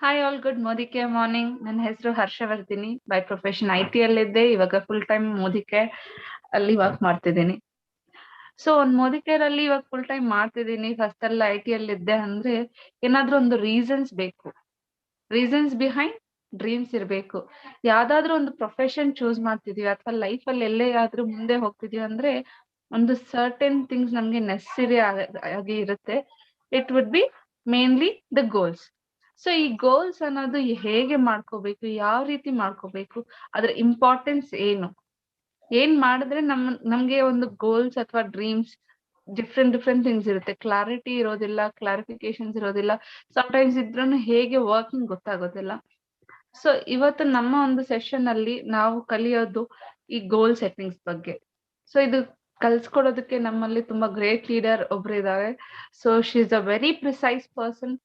Hi all, good ಮೋದಿಕೆ morning. ನನ್ನ ಹೆಸರು ಹರ್ಷವರ್ಧಿನಿ. ಬೈ ಪ್ರೊಫೆಷನ್ IT ಅಲ್ಲಿದ್ದೆ. ಇವಾಗ ಫುಲ್ ಟೈಮ್ ಮೋದಿಕೆ ಅಲ್ಲಿ ವರ್ಕ್ ಮಾಡ್ತಿದ್ದೀನಿ. ಸೊ ಒಂದ್ ಮೋದಿಕೇರ್ ಅಲ್ಲಿ ಇವಾಗ ಫುಲ್ ಟೈಮ್ ಮಾಡ್ತಿದ್ದೀನಿ. ಫಸ್ಟ್ ಎಲ್ಲ IT ಅಲ್ಲಿದ್ದೆ ಅಂದ್ರೆ ಏನಾದ್ರೂ ಒಂದು ರೀಸನ್ಸ್ ಬೇಕು. ರೀಸನ್ಸ್ ಬಿಹೈಂಡ್ ಡ್ರೀಮ್ಸ್ ಇರ್ಬೇಕು. ಯಾವ್ದಾದ್ರು ಒಂದು ಪ್ರೊಫೆಷನ್ ಚೂಸ್ ಮಾಡ್ತಿದೀವಿ ಅಥವಾ ಲೈಫ್ ಅಲ್ಲಿ ಎಲ್ಲೇ ಆದ್ರೂ ಮುಂದೆ ಹೋಗ್ತಿದೀವಿ ಅಂದ್ರೆ ಒಂದು ಸರ್ಟೆನ್ ಥಿಂಗ್ಸ್ ನಮ್ಗೆ ನೆಸೆಸರಿ ಆಗಿ ಇರುತ್ತೆ. It would be mainly the goals. So ಈ ಗೋಲ್ಸ್ ಅನ್ನೋದು ಹೇಗೆ ಮಾಡ್ಕೋಬೇಕು, ಯಾವ ರೀತಿ ಮಾಡ್ಕೋಬೇಕು, ಅದ್ರ ಇಂಪಾರ್ಟೆನ್ಸ್ ಏನು, ಏನ್ ಮಾಡಿದ್ರೆ ನಮ್ಗೆ ಒಂದು ಗೋಲ್ಸ್ ಅಥವಾ ಡ್ರೀಮ್ಸ್ ಡಿಫ್ರೆಂಟ್ ಥಿಂಗ್ಸ್ ಇರುತ್ತೆ. ಕ್ಲಾರಿಟಿ ಇರೋದಿಲ್ಲ, ಕ್ಲಾರಿಫಿಕೇಶನ್ಸ್ ಇರೋದಿಲ್ಲ, ಸಮಟೈಮ್ಸ್ ಇದ್ರೂ ಹೇಗೆ ವರ್ಕಿಂಗ್ ಗೊತ್ತಾಗೋದಿಲ್ಲ. ಸೊ ಇವತ್ತು ನಮ್ಮ ಒಂದು ಸೆಷನ್ ಅಲ್ಲಿ ನಾವು ಕಲಿಯೋದು ಈ ಗೋಲ್ ಸೆಟ್ಟಿಂಗ್ಸ್ ಬಗ್ಗೆ. ಸೊ ಇದು ಕಲ್ಸ್ಕೊಡೋದಕ್ಕೆ ನಮ್ಮಲ್ಲಿ ತುಂಬಾ ಗ್ರೇಟ್ ಲೀಡರ್ ಒಬ್ರು ಇದ್ದಾರೆ. So she is a very precise person.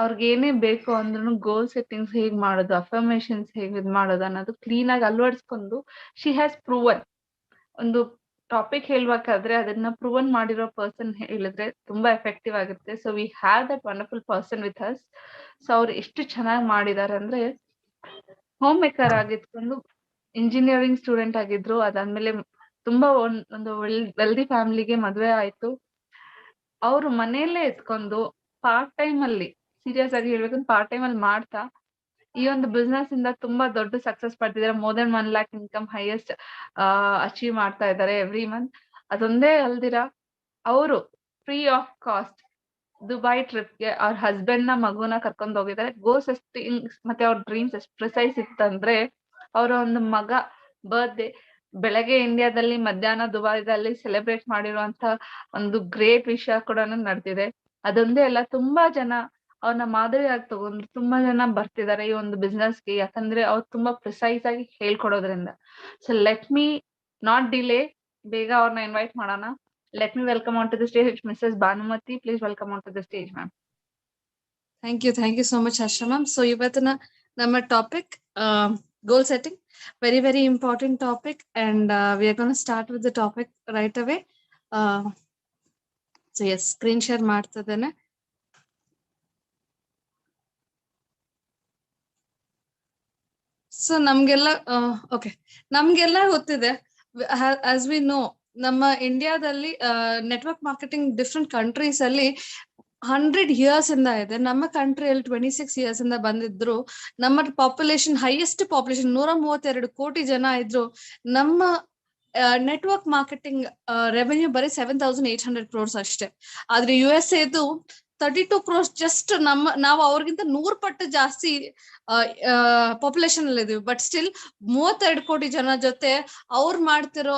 ಅವ್ರಿಗೆ ಏನೇ ಬೇಕು ಅಂದ್ರೂ ಗೋಲ್ ಸೆಟ್ಟಿಂಗ್ಸ್ ಹೇಗ್ ಮಾಡೋದು, ಅಫರ್ಮೇಶನ್ಸ್ ಹೇಗ್ ಇದ್ ಮಾಡೋದು ಅನ್ನೋದು ಕ್ಲೀನ್ ಆಗಿ ಅಳವಡಿಸ್ಕೊಂಡು ಶಿ ಹ್ಯಾಸ್ ಪ್ರೂವನ್. ಒಂದು ಟಾಪಿಕ್ ಹೇಳ್ಬೇಕಾದ್ರೆ ಅದನ್ನ ಪ್ರೂವನ್ ಮಾಡಿರೋ ಪರ್ಸನ್ ಹೇಳಿದ್ರೆ ತುಂಬಾ ಎಫೆಕ್ಟಿವ್ ಆಗುತ್ತೆ. So we have that wonderful person with us. So ಅವ್ರು ಎಷ್ಟು ಚೆನ್ನಾಗಿ ಮಾಡಿದ್ದಾರೆ ಅಂದ್ರೆ, ಹೋಮ್ ಮೇಕರ್ ಆಗಿದ್ಕೊಂಡು ಇಂಜಿನಿಯರಿಂಗ್ ಸ್ಟೂಡೆಂಟ್ ಆಗಿದ್ರು. ಅದಾದ್ಮೇಲೆ ತುಂಬಾ ಒಂದು ವೆಲ್ದಿ ಫ್ಯಾಮಿಲಿಗೆ ಮದ್ವೆ ಆಯ್ತು. ಅವ್ರು ಮನೆಯಲ್ಲೇ ಇದ್ಕೊಂಡು ಪಾರ್ಟ್ ಟೈಮ್ ಅಲ್ಲಿ, ಸೀರಿಯಸ್ ಆಗಿ ಹೇಳ್ಬೇಕಂದ್ರೆ ಪಾರ್ಟ್ ಟೈಮ್ ಅಲ್ಲಿ ಮಾಡ್ತಾ ಈ ಒಂದು ಬಿಸ್ನೆಸ್ ಇಂದ ತುಂಬಾ ದೊಡ್ಡ ಸಕ್ಸಸ್ ಪಡ್ತಿದ್ದಾರೆ. More than 1 lakh income highest achieve ಮಾಡ್ತಾ ಇದ್ದಾರೆ ಎವ್ರಿ ಮಂತ್. ಅದೊಂದೇ ಅಲ್ದಿರ ಅವರು ಫ್ರೀ ಆಫ್ ಕಾಸ್ಟ್ ದುಬೈ ಟ್ರಿಪ್ಗೆ ಅವ್ರ ಹಸ್ಬೆಂಡ್ ನ ಮಗುನ ಕರ್ಕೊಂಡು ಹೋಗಿದ್ದಾರೆ. ಗೋಲ್ಸ್ ಎಷ್ಟು ಮತ್ತೆ ಅವ್ರ ಡ್ರೀಮ್ಸ್ ಎಷ್ಟು ಪ್ರಿಸೈಸ್ ಇತ್ತಂದ್ರೆ, ಅವರ ಒಂದು ಮಗ ಬರ್ತ್ಡೇ ಬೆಳಗ್ಗೆ ಇಂಡಿಯಾದಲ್ಲಿ, ಮಧ್ಯಾಹ್ನ ದುಬೈದಲ್ಲಿ ಸೆಲೆಬ್ರೇಟ್ ಮಾಡಿರುವಂತ ಒಂದು ಗ್ರೇಟ್ ವಿಷಯ ಕೂಡ ನಡೆದಿದೆ. ಅದೊಂದೇ ಅಲ್ಲ, ತುಂಬಾ ಜನ ಅವ್ರನ್ನ ಮಾದರಿಯಾಗಿ ತಗೊಂಡು ತುಂಬಾ ಜನ ಬರ್ತಿದ್ದಾರೆ ಈ ಒಂದು ಬಿಸ್ನೆಸ್ಗೆ. ಯಾಕಂದ್ರೆ ಅವ್ರು ತುಂಬಾ ಪ್ರಿಸೈಸ್ ಆಗಿ ಹೇಳ್ಕೊಡೋದ್ರಿಂದ. So let me not delay, ಬೇಗ ಅವ್ರನ್ನ ಇನ್ವೈಟ್ ಮಾಡೋಣ. Let me welcome onto the stage Mrs. Bhanumati. Please welcome onto the stage, ma'am. Thank you so much, Harsha ma'am. So ಇವತ್ತಿನ ನಮ್ಮ topic goal setting, very important topic, and we are going to start with the topic right away. So yes, screen share ಮಾಡ್ತಿದ್ದೇನೆ. So ನಮ್ಗೆಲ್ಲ okay, ನಮ್ಗೆಲ್ಲ ಗೊತ್ತಿದೆ, as we know, ನಮ್ಮ ಇಂಡಿಯಾದಲ್ಲಿ network marketing different countries ಅಲ್ಲಿ 100 years ಇಂದ ಇದೆ. ನಮ್ಮ ಕಂಟ್ರಿಯಲ್ಲಿ 26 years ಇಂದ ಬಂದಿದ್ರು. ನಮ್ಮ ಪಾಪ್ಯುಲೇಷನ್ ಹೈಯೆಸ್ಟ್ ಪಾಪ್ಯುಲೇಷನ್ 132 ಕೋಟಿ ಜನ ಇದ್ರು. ನಮ್ಮ ನೆಟ್ವರ್ಕ್ ಮಾರ್ಕೆಟಿಂಗ್ ರೆವೆನ್ಯೂ ಬರೀ 7,800 crores ಅಷ್ಟೇ. ಆದ್ರೆ USA ದು 32 crores. ಜಸ್ಟ್ ನಾವು ಅವ್ರಿಗಿಂತ 100 ಪಟ್ಟು ಜಾಸ್ತಿ ಪಾಪ್ಯುಲೇಷನ್ ಅಲ್ಲಿ ಇದೀವಿ. ಬಟ್ ಸ್ಟಿಲ್ 32 ಕೋಟಿ ಜನ ಜೊತೆ ಅವ್ರು ಮಾಡ್ತಿರೋ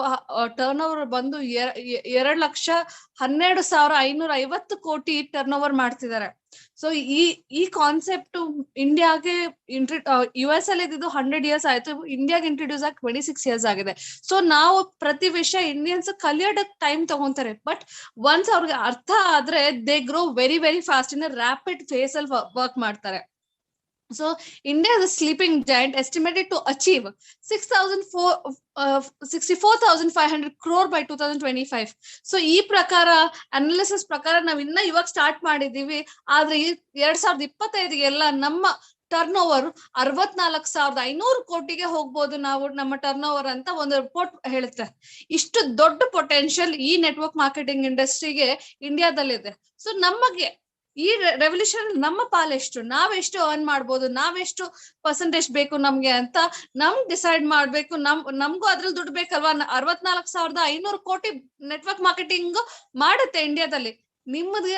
ಟರ್ನ್ ಓವರ್ ಬಂದು 2,12,550 ಕೋಟಿ ಟರ್ನ್ ಓವರ್ ಮಾಡ್ತಿದ್ದಾರೆ. ಸೊ ಈ ಕಾನ್ಸೆಪ್ಟ್ ಇಂಡಿಯಾಗೆ US ಅಲ್ಲಿ ಇದ್ದು 100 years ಆಯ್ತು, ಇಂಡಿಯಾಗೆ ಇಂಟ್ರೊಡ್ಯೂಸ್ ಆಗಿ 26 years ಆಗಿದೆ. ಸೊ ನಾವು ಪ್ರತಿ ವಿಷಯ ಇಂಡಿಯನ್ಸ್ ಕಲಿಯೋದಕ್ಕೆ ಟೈಮ್ ತಗೊಂತಾರೆ. ಬಟ್ ಒನ್ಸ್ ಅವ್ರಿಗೆ ಅರ್ಥ ಆದ್ರೆ they grow very fast in rapid phase ಅಲ್ಲಿ ವರ್ಕ್ ಮಾಡ್ತಾರೆ. So India is a sleeping giant, estimated to achieve 64,500 crore by 2025. So ಈ ಪ್ರಕಾರ ಅನಾಲಿಸಿಸ್ ಪ್ರಕಾರ ನಾವ್ ಇವಾಗ ಸ್ಟಾರ್ಟ್ ಮಾಡಿದೀವಿ. ಆದ್ರೆ 2025ಗೆಲ್ಲ ನಮ್ಮ ಟರ್ನ್ ಓವರ್ 64,500 ಕೋಟಿಗೆ ಹೋಗ್ಬೋದು ನಾವು, ನಮ್ಮ ಟರ್ನ್ ಓವರ್ ಅಂತ ಒಂದು ರಿಪೋರ್ಟ್ ಹೇಳುತ್ತೆ. ಇಷ್ಟು ದೊಡ್ಡ ಪೊಟೆನ್ಶಿಯಲ್ ಈ ನೆಟ್ವರ್ಕ್ ಮಾರ್ಕೆಟಿಂಗ್ ಇಂಡಸ್ಟ್ರಿಗೆ ಇಂಡಿಯಾದಲ್ಲಿದೆ. ಸೊ ನಮಗೆ ಈ ರೆವಲ್ಯೂಷನ್ ನಮ್ಮ ಪಾಲೆಷ್ಟು, ನಾವೆಷ್ಟು ಅರ್ನ್ ಮಾಡ್ಬೋದು, ನಾವೆಷ್ಟು ಪರ್ಸೆಂಟೇಜ್ ಬೇಕು ನಮ್ಗೆ ಅಂತ ಡಿಸೈಡ್ ಮಾಡ್ಬೇಕು. ನಮ್ಗೂ ಅದ್ರಲ್ಲಿ ದುಡ್ಡು ಬೇಕಲ್ವಾ. 64,500 ಕೋಟಿ ನೆಟ್ವರ್ಕ್ ಮಾರ್ಕೆಟಿಂಗ್ ಮಾಡುತ್ತೆ ಇಂಡಿಯಾದಲ್ಲಿ. ನಿಮ್ಮದು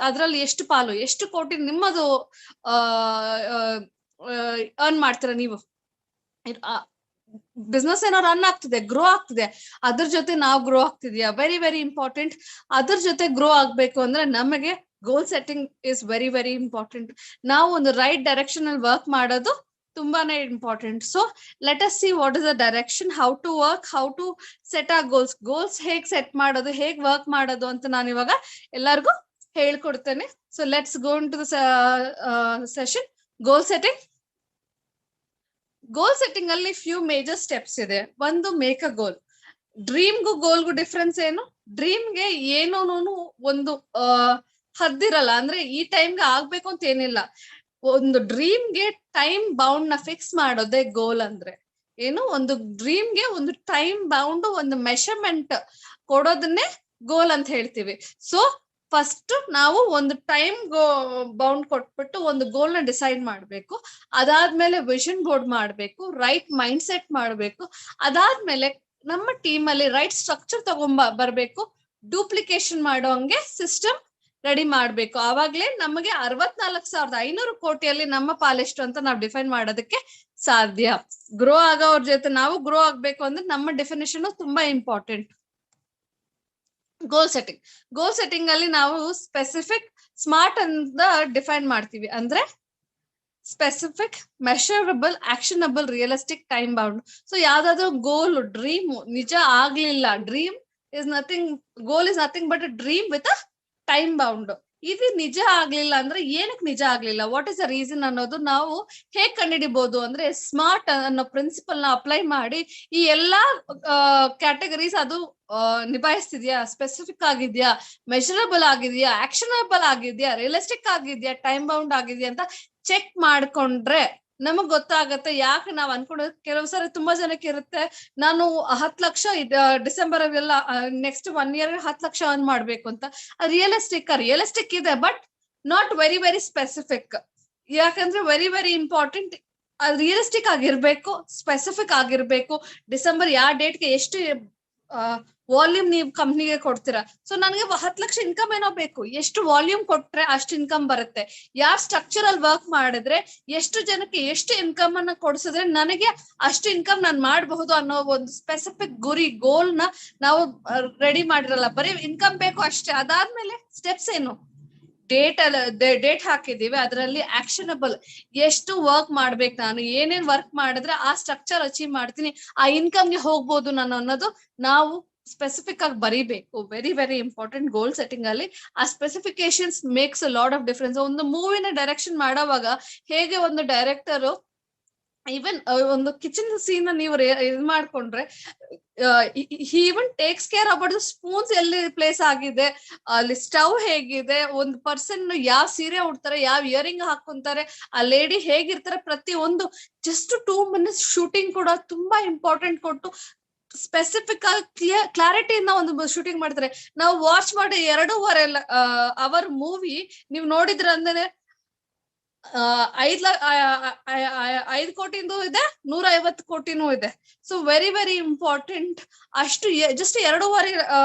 ಅದ್ರಲ್ಲಿ ಎಷ್ಟು ಪಾಲು, ಎಷ್ಟು ಕೋಟಿ ನಿಮ್ಮದು ಅರ್ನ್ ಮಾಡ್ತೀರಾ ನೀವು? ಬಿಸ್ನೆಸ್ ಏನೋ ರನ್ ಆಗ್ತಿದೆ, ಗ್ರೋ ಆಗ್ತಿದೆ, ಅದ್ರ ಜೊತೆ ನಾವು ಗ್ರೋ ಆಗ್ತಿದ್ಯಾ? Very important. ಅದ್ರ ಜೊತೆ ಗ್ರೋ ಆಗ್ಬೇಕು ಅಂದ್ರೆ ನಮಗೆ goal setting is very important. ನಾವು ಒಂದು ರೈಟ್ ಡೈರೆಕ್ಷನ್ ಅಲ್ಲಿ ವರ್ಕ್ ಮಾಡೋದು ತುಂಬಾನೇ ಇಂಪಾರ್ಟೆಂಟ್. So let us see what is the direction, how to work, how to set a goals ಹೇಗ್ ಸೆಟ್ ಮಾಡೋದು, ಹೇಗ್ ವರ್ಕ್ ಮಾಡೋದು ಅಂತ ನಾನು ಇವಾಗ ಎಲ್ಲರಿಗೂ ಹೇಳ್ಕೊಡ್ತೇನೆ. So let's go into the session. Goal setting ಅಲ್ಲಿ ಫ್ಯೂ ಮೇಜರ್ ಸ್ಟೆಪ್ಸ್ ಇದೆ. ಒಂದು, ಮೇಕ್ ಅ ಗೋಲ್. ಡ್ರೀಮ್ಗೂ ಗೋಲ್ಗೂ ಡಿಫ್ರೆನ್ಸ್ ಏನು? ಡ್ರೀಮ್ಗೆ ಏನೋ ಒಂದು ಹದ್ದಿರಲ್ಲ, ಅಂದ್ರೆ ಈ ಟೈಮ್ಗೆ ಆಗ್ಬೇಕು ಅಂತ ಏನಿಲ್ಲ. ಒಂದು ಡ್ರೀಮ್ಗೆ ಟೈಮ್ ಬೌಂಡ್ ನ ಫಿಕ್ಸ್ ಮಾಡೋದೇ ಗೋಲ್ ಅಂದ್ರೆ ಏನು, ಒಂದು ಡ್ರೀಮ್ಗೆ ಒಂದು ಟೈಮ್ ಬೌಂಡ್, ಒಂದು ಮೆಷರ್ಮೆಂಟ್ ಕೊಡೋದನ್ನೇ ಗೋಲ್ ಅಂತ ಹೇಳ್ತೀವಿ. ಸೊ ಫಸ್ಟ್ ನಾವು ಒಂದು ಟೈಮ್ ಬೌಂಡ್ ಕೊಟ್ಬಿಟ್ಟು ಒಂದು ಗೋಲ್ ನ ಡಿಸೈಡ್ ಮಾಡ್ಬೇಕು. ಅದಾದ್ಮೇಲೆ ವಿಷನ್ ಬೋರ್ಡ್ ಮಾಡ್ಬೇಕು, ರೈಟ್ ಮೈಂಡ್ ಸೆಟ್ ಮಾಡ್ಬೇಕು. ಅದಾದ್ಮೇಲೆ ನಮ್ಮ ಟೀಮ್ ಅಲ್ಲಿ ರೈಟ್ ಸ್ಟ್ರಕ್ಚರ್ ಬರ್ಬೇಕು, ಡೂಪ್ಲಿಕೇಶನ್ ಮಾಡೋ ಹಂಗೆ ಸಿಸ್ಟಮ್ ರೆಡಿ ಮಾಡ್ಬೇಕು. ಆವಾಗ್ಲೇ ನಮಗೆ 64,500 ಕೋಟಿಯಲ್ಲಿ ನಮ್ಮ ಪಾಲೆಷ್ಟು ಅಂತ ನಾವು ಡಿಫೈನ್ ಮಾಡೋದಕ್ಕೆ ಸಾಧ್ಯ. ಗ್ರೋ ಆಗೋವ್ರ ಜೊತೆ ನಾವು ಗ್ರೋ ಆಗ್ಬೇಕು ಅಂದ್ರೆ ನಮ್ಮ ಡೆಫಿನೇಷನ್ ತುಂಬಾ ಇಂಪಾರ್ಟೆಂಟ್. ಗೋಲ್ ಸೆಟ್ಟಿಂಗ್ ಅಲ್ಲಿ ನಾವು ಸ್ಪೆಸಿಫಿಕ್, ಸ್ಮಾರ್ಟ್ ಅಂತ ಡಿಫೈನ್ ಮಾಡ್ತೀವಿ. ಅಂದ್ರೆ specific, measurable, actionable, realistic, time bound. So ಯಾವ್ದಾದ್ರು ಗೋಲ್, ಡ್ರೀಮ್ ನಿಜ ಆಗ್ಲಿಲ್ಲ, dream is nothing, goal is nothing but a dream with a time bound. ಇದು ನಿಜ ಆಗ್ಲಿಲ್ಲ ಅಂದ್ರೆ ಏನಕ್ಕೆ ನಿಜ ಆಗ್ಲಿಲ್ಲ, ವಾಟ್ ಇಸ್ ದ ರೀಸನ್ ಅನ್ನೋದು ನಾವು ಹೇಗ್ ಕಂಡುಹಿಡಿಬಹುದು ಅಂದ್ರೆ ಸ್ಮಾರ್ಟ್ ಅನ್ನೋ ಪ್ರಿನ್ಸಿಪಲ್ ನ ಅಪ್ಲೈ ಮಾಡಿ ಈ ಎಲ್ಲಾ ಕ್ಯಾಟಗರೀಸ್ ಅದು ನಿಭಾಯಿಸ್ತಿದ್ಯಾ, ಸ್ಪೆಸಿಫಿಕ್ ಆಗಿದ್ಯಾ, ಮೆಷರಬಲ್ ಆಗಿದ್ಯಾ, ಆಕ್ಷನಬಲ್ ಆಗಿದ್ಯಾ, ರಿಯಲಿಸ್ಟಿಕ್ ಆಗಿದ್ಯಾ, ಟೈಮ್ ಬೌಂಡ್ ಆಗಿದ್ಯಾ ಅಂತ ಚೆಕ್ ಮಾಡ್ಕೊಂಡ್ರೆ ನಮಗ್ ಗೊತ್ತಾಗತ್ತೆ. ಯಾಕೆ ನಾವ್ ಅನ್ಕೊಂಡ್ರೆ ಕೆಲವು ಸಾರಿ ತುಂಬಾ ಜನಕ್ಕೆ ಇರುತ್ತೆ, ನಾನು 10 ಲಕ್ಷ ಡಿಸೆಂಬರ್ ಎಲ್ಲ ನೆಕ್ಸ್ಟ್ 1 ಇಯರ್ 10 ಲಕ್ಷ ಅರ್ನ್ ಮಾಡ್ಬೇಕು ಅಂತ. ರಿಯಲಿಸ್ಟಿಕ್ ಇದೆ, but not very very specific. ಯಾಕಂದ್ರೆ ವೆರಿ ಇಂಪಾರ್ಟೆಂಟ್, ರಿಯಲಿಸ್ಟಿಕ್ ಆಗಿರ್ಬೇಕು, ಸ್ಪೆಸಿಫಿಕ್ ಆಗಿರ್ಬೇಕು. ಡಿಸೆಂಬರ್ ಯಾವ ಡೇಟ್ಗೆ ಎಷ್ಟು ವಾಲ್ಯೂಮ್ ನೀವು ಕಂಪ್ನಿಗೆ ಕೊಡ್ತೀರಾ. ಸೊ ನನಗೆ 10 ಲಕ್ಷ ಇನ್ಕಮ್ ಏನೋ ಬೇಕು, ಎಷ್ಟು ವಾಲ್ಯೂಮ್ ಕೊಟ್ರೆ ಅಷ್ಟು ಇನ್ಕಮ್ ಬರುತ್ತೆ, ಯಾವ ಸ್ಟ್ರಕ್ಚರಲ್ ವರ್ಕ್ ಮಾಡಿದ್ರೆ ಎಷ್ಟು ಜನಕ್ಕೆ ಎಷ್ಟು ಇನ್ಕಮ್ ಅನ್ನ ಕೊಡ್ಸಿದ್ರೆ ನನಗೆ ಅಷ್ಟು ಇನ್ಕಮ್ ನಾನು ಮಾಡಬಹುದು ಅನ್ನೋ ಒಂದು ಸ್ಪೆಸಿಫಿಕ್ ಗುರಿ, ಗೋಲ್ ನ ನಾವು ರೆಡಿ ಮಾಡಿರಲ್ಲ. ಬರೀ ಇನ್ಕಮ್ ಬೇಕು ಅಷ್ಟೇ. ಅದಾದ್ಮೇಲೆ ಸ್ಟೆಪ್ಸ್ ಏನು, ಡೇಟ್ ಹಾಕಿದೀವಿ, ಅದರಲ್ಲಿ ಆಕ್ಷನಬಲ್, ಎಷ್ಟು ವರ್ಕ್ ಮಾಡ್ಬೇಕು, ನಾನು ಏನೇನ್ ವರ್ಕ್ ಮಾಡಿದ್ರೆ ಆ ಸ್ಟ್ರಕ್ಚರ್ ಅಚೀವ್ ಮಾಡ್ತೀನಿ, ಆ ಇನ್ಕಮ್ಗೆ ಹೋಗ್ಬೋದು ನಾನು ಅನ್ನೋದು ನಾವು ಸ್ಪೆಸಿಫಿಕ್ ಆಗಿ ಬರೀಬೇಕು. ವೆರಿ ಇಂಪಾರ್ಟೆಂಟ್ ಗೋಲ್ ಸೆಟ್ಟಿಂಗ್ ಅಲ್ಲಿ. ಆ specifications makes a lot of difference. ಒಂದು ಮೂವಿನ ಡೈರೆಕ್ಷನ್ ಮಾಡೋವಾಗ ಹೇಗೆ ಒಂದು ಡೈರೆಕ್ಟರ್ ಈವನ್ ಒಂದು ಕಿಚನ್ ಸೀನ್ ನೀವು ಇದು ಮಾಡ್ಕೊಂಡ್ರೆ he even takes care about the spoons ಎಲ್ಲಿ ಪ್ಲೇಸ್ ಆಗಿದೆ, ಅಲ್ಲಿ ಸ್ಟವ್ ಹೇಗಿದೆ, ಒಂದು ಪರ್ಸನ್ ಯಾವ ಸೀರೆ ಉಡ್ತಾರೆ, ಯಾವ ಇಯರಿಂಗ್ ಹಾಕೊಂತಾರೆ, ಆ ಲೇಡಿ ಹೇಗಿರ್ತಾರೆ, ಪ್ರತಿ ಒಂದು ಜಸ್ಟ್ 2 minutes ಶೂಟಿಂಗ್ ಕೂಡ ತುಂಬಾ ಇಂಪಾರ್ಟೆಂಟ್ ಕೊಟ್ಟು ಸ್ಪೆಸಿಫಿಕ್ ಆಗಿ ಕ್ಲಾರಿಟಿಯಿಂದ ಒಂದು ಶೂಟಿಂಗ್ ಮಾಡ್ತಾರೆ. ನಾವು ವಾಚ್ ಮಾಡಿ 2.5 ಅವರ್ ಮೂವಿ ನೀವು ನೋಡಿದ್ರ ಅಂದ್ರೆ 5 ಕೋಟಿಂದು ಇದೆ, 150 ಕೋಟಿನೂ ಇದೆ. So very important. ಅಷ್ಟು ಜಸ್ಟ್ 2.5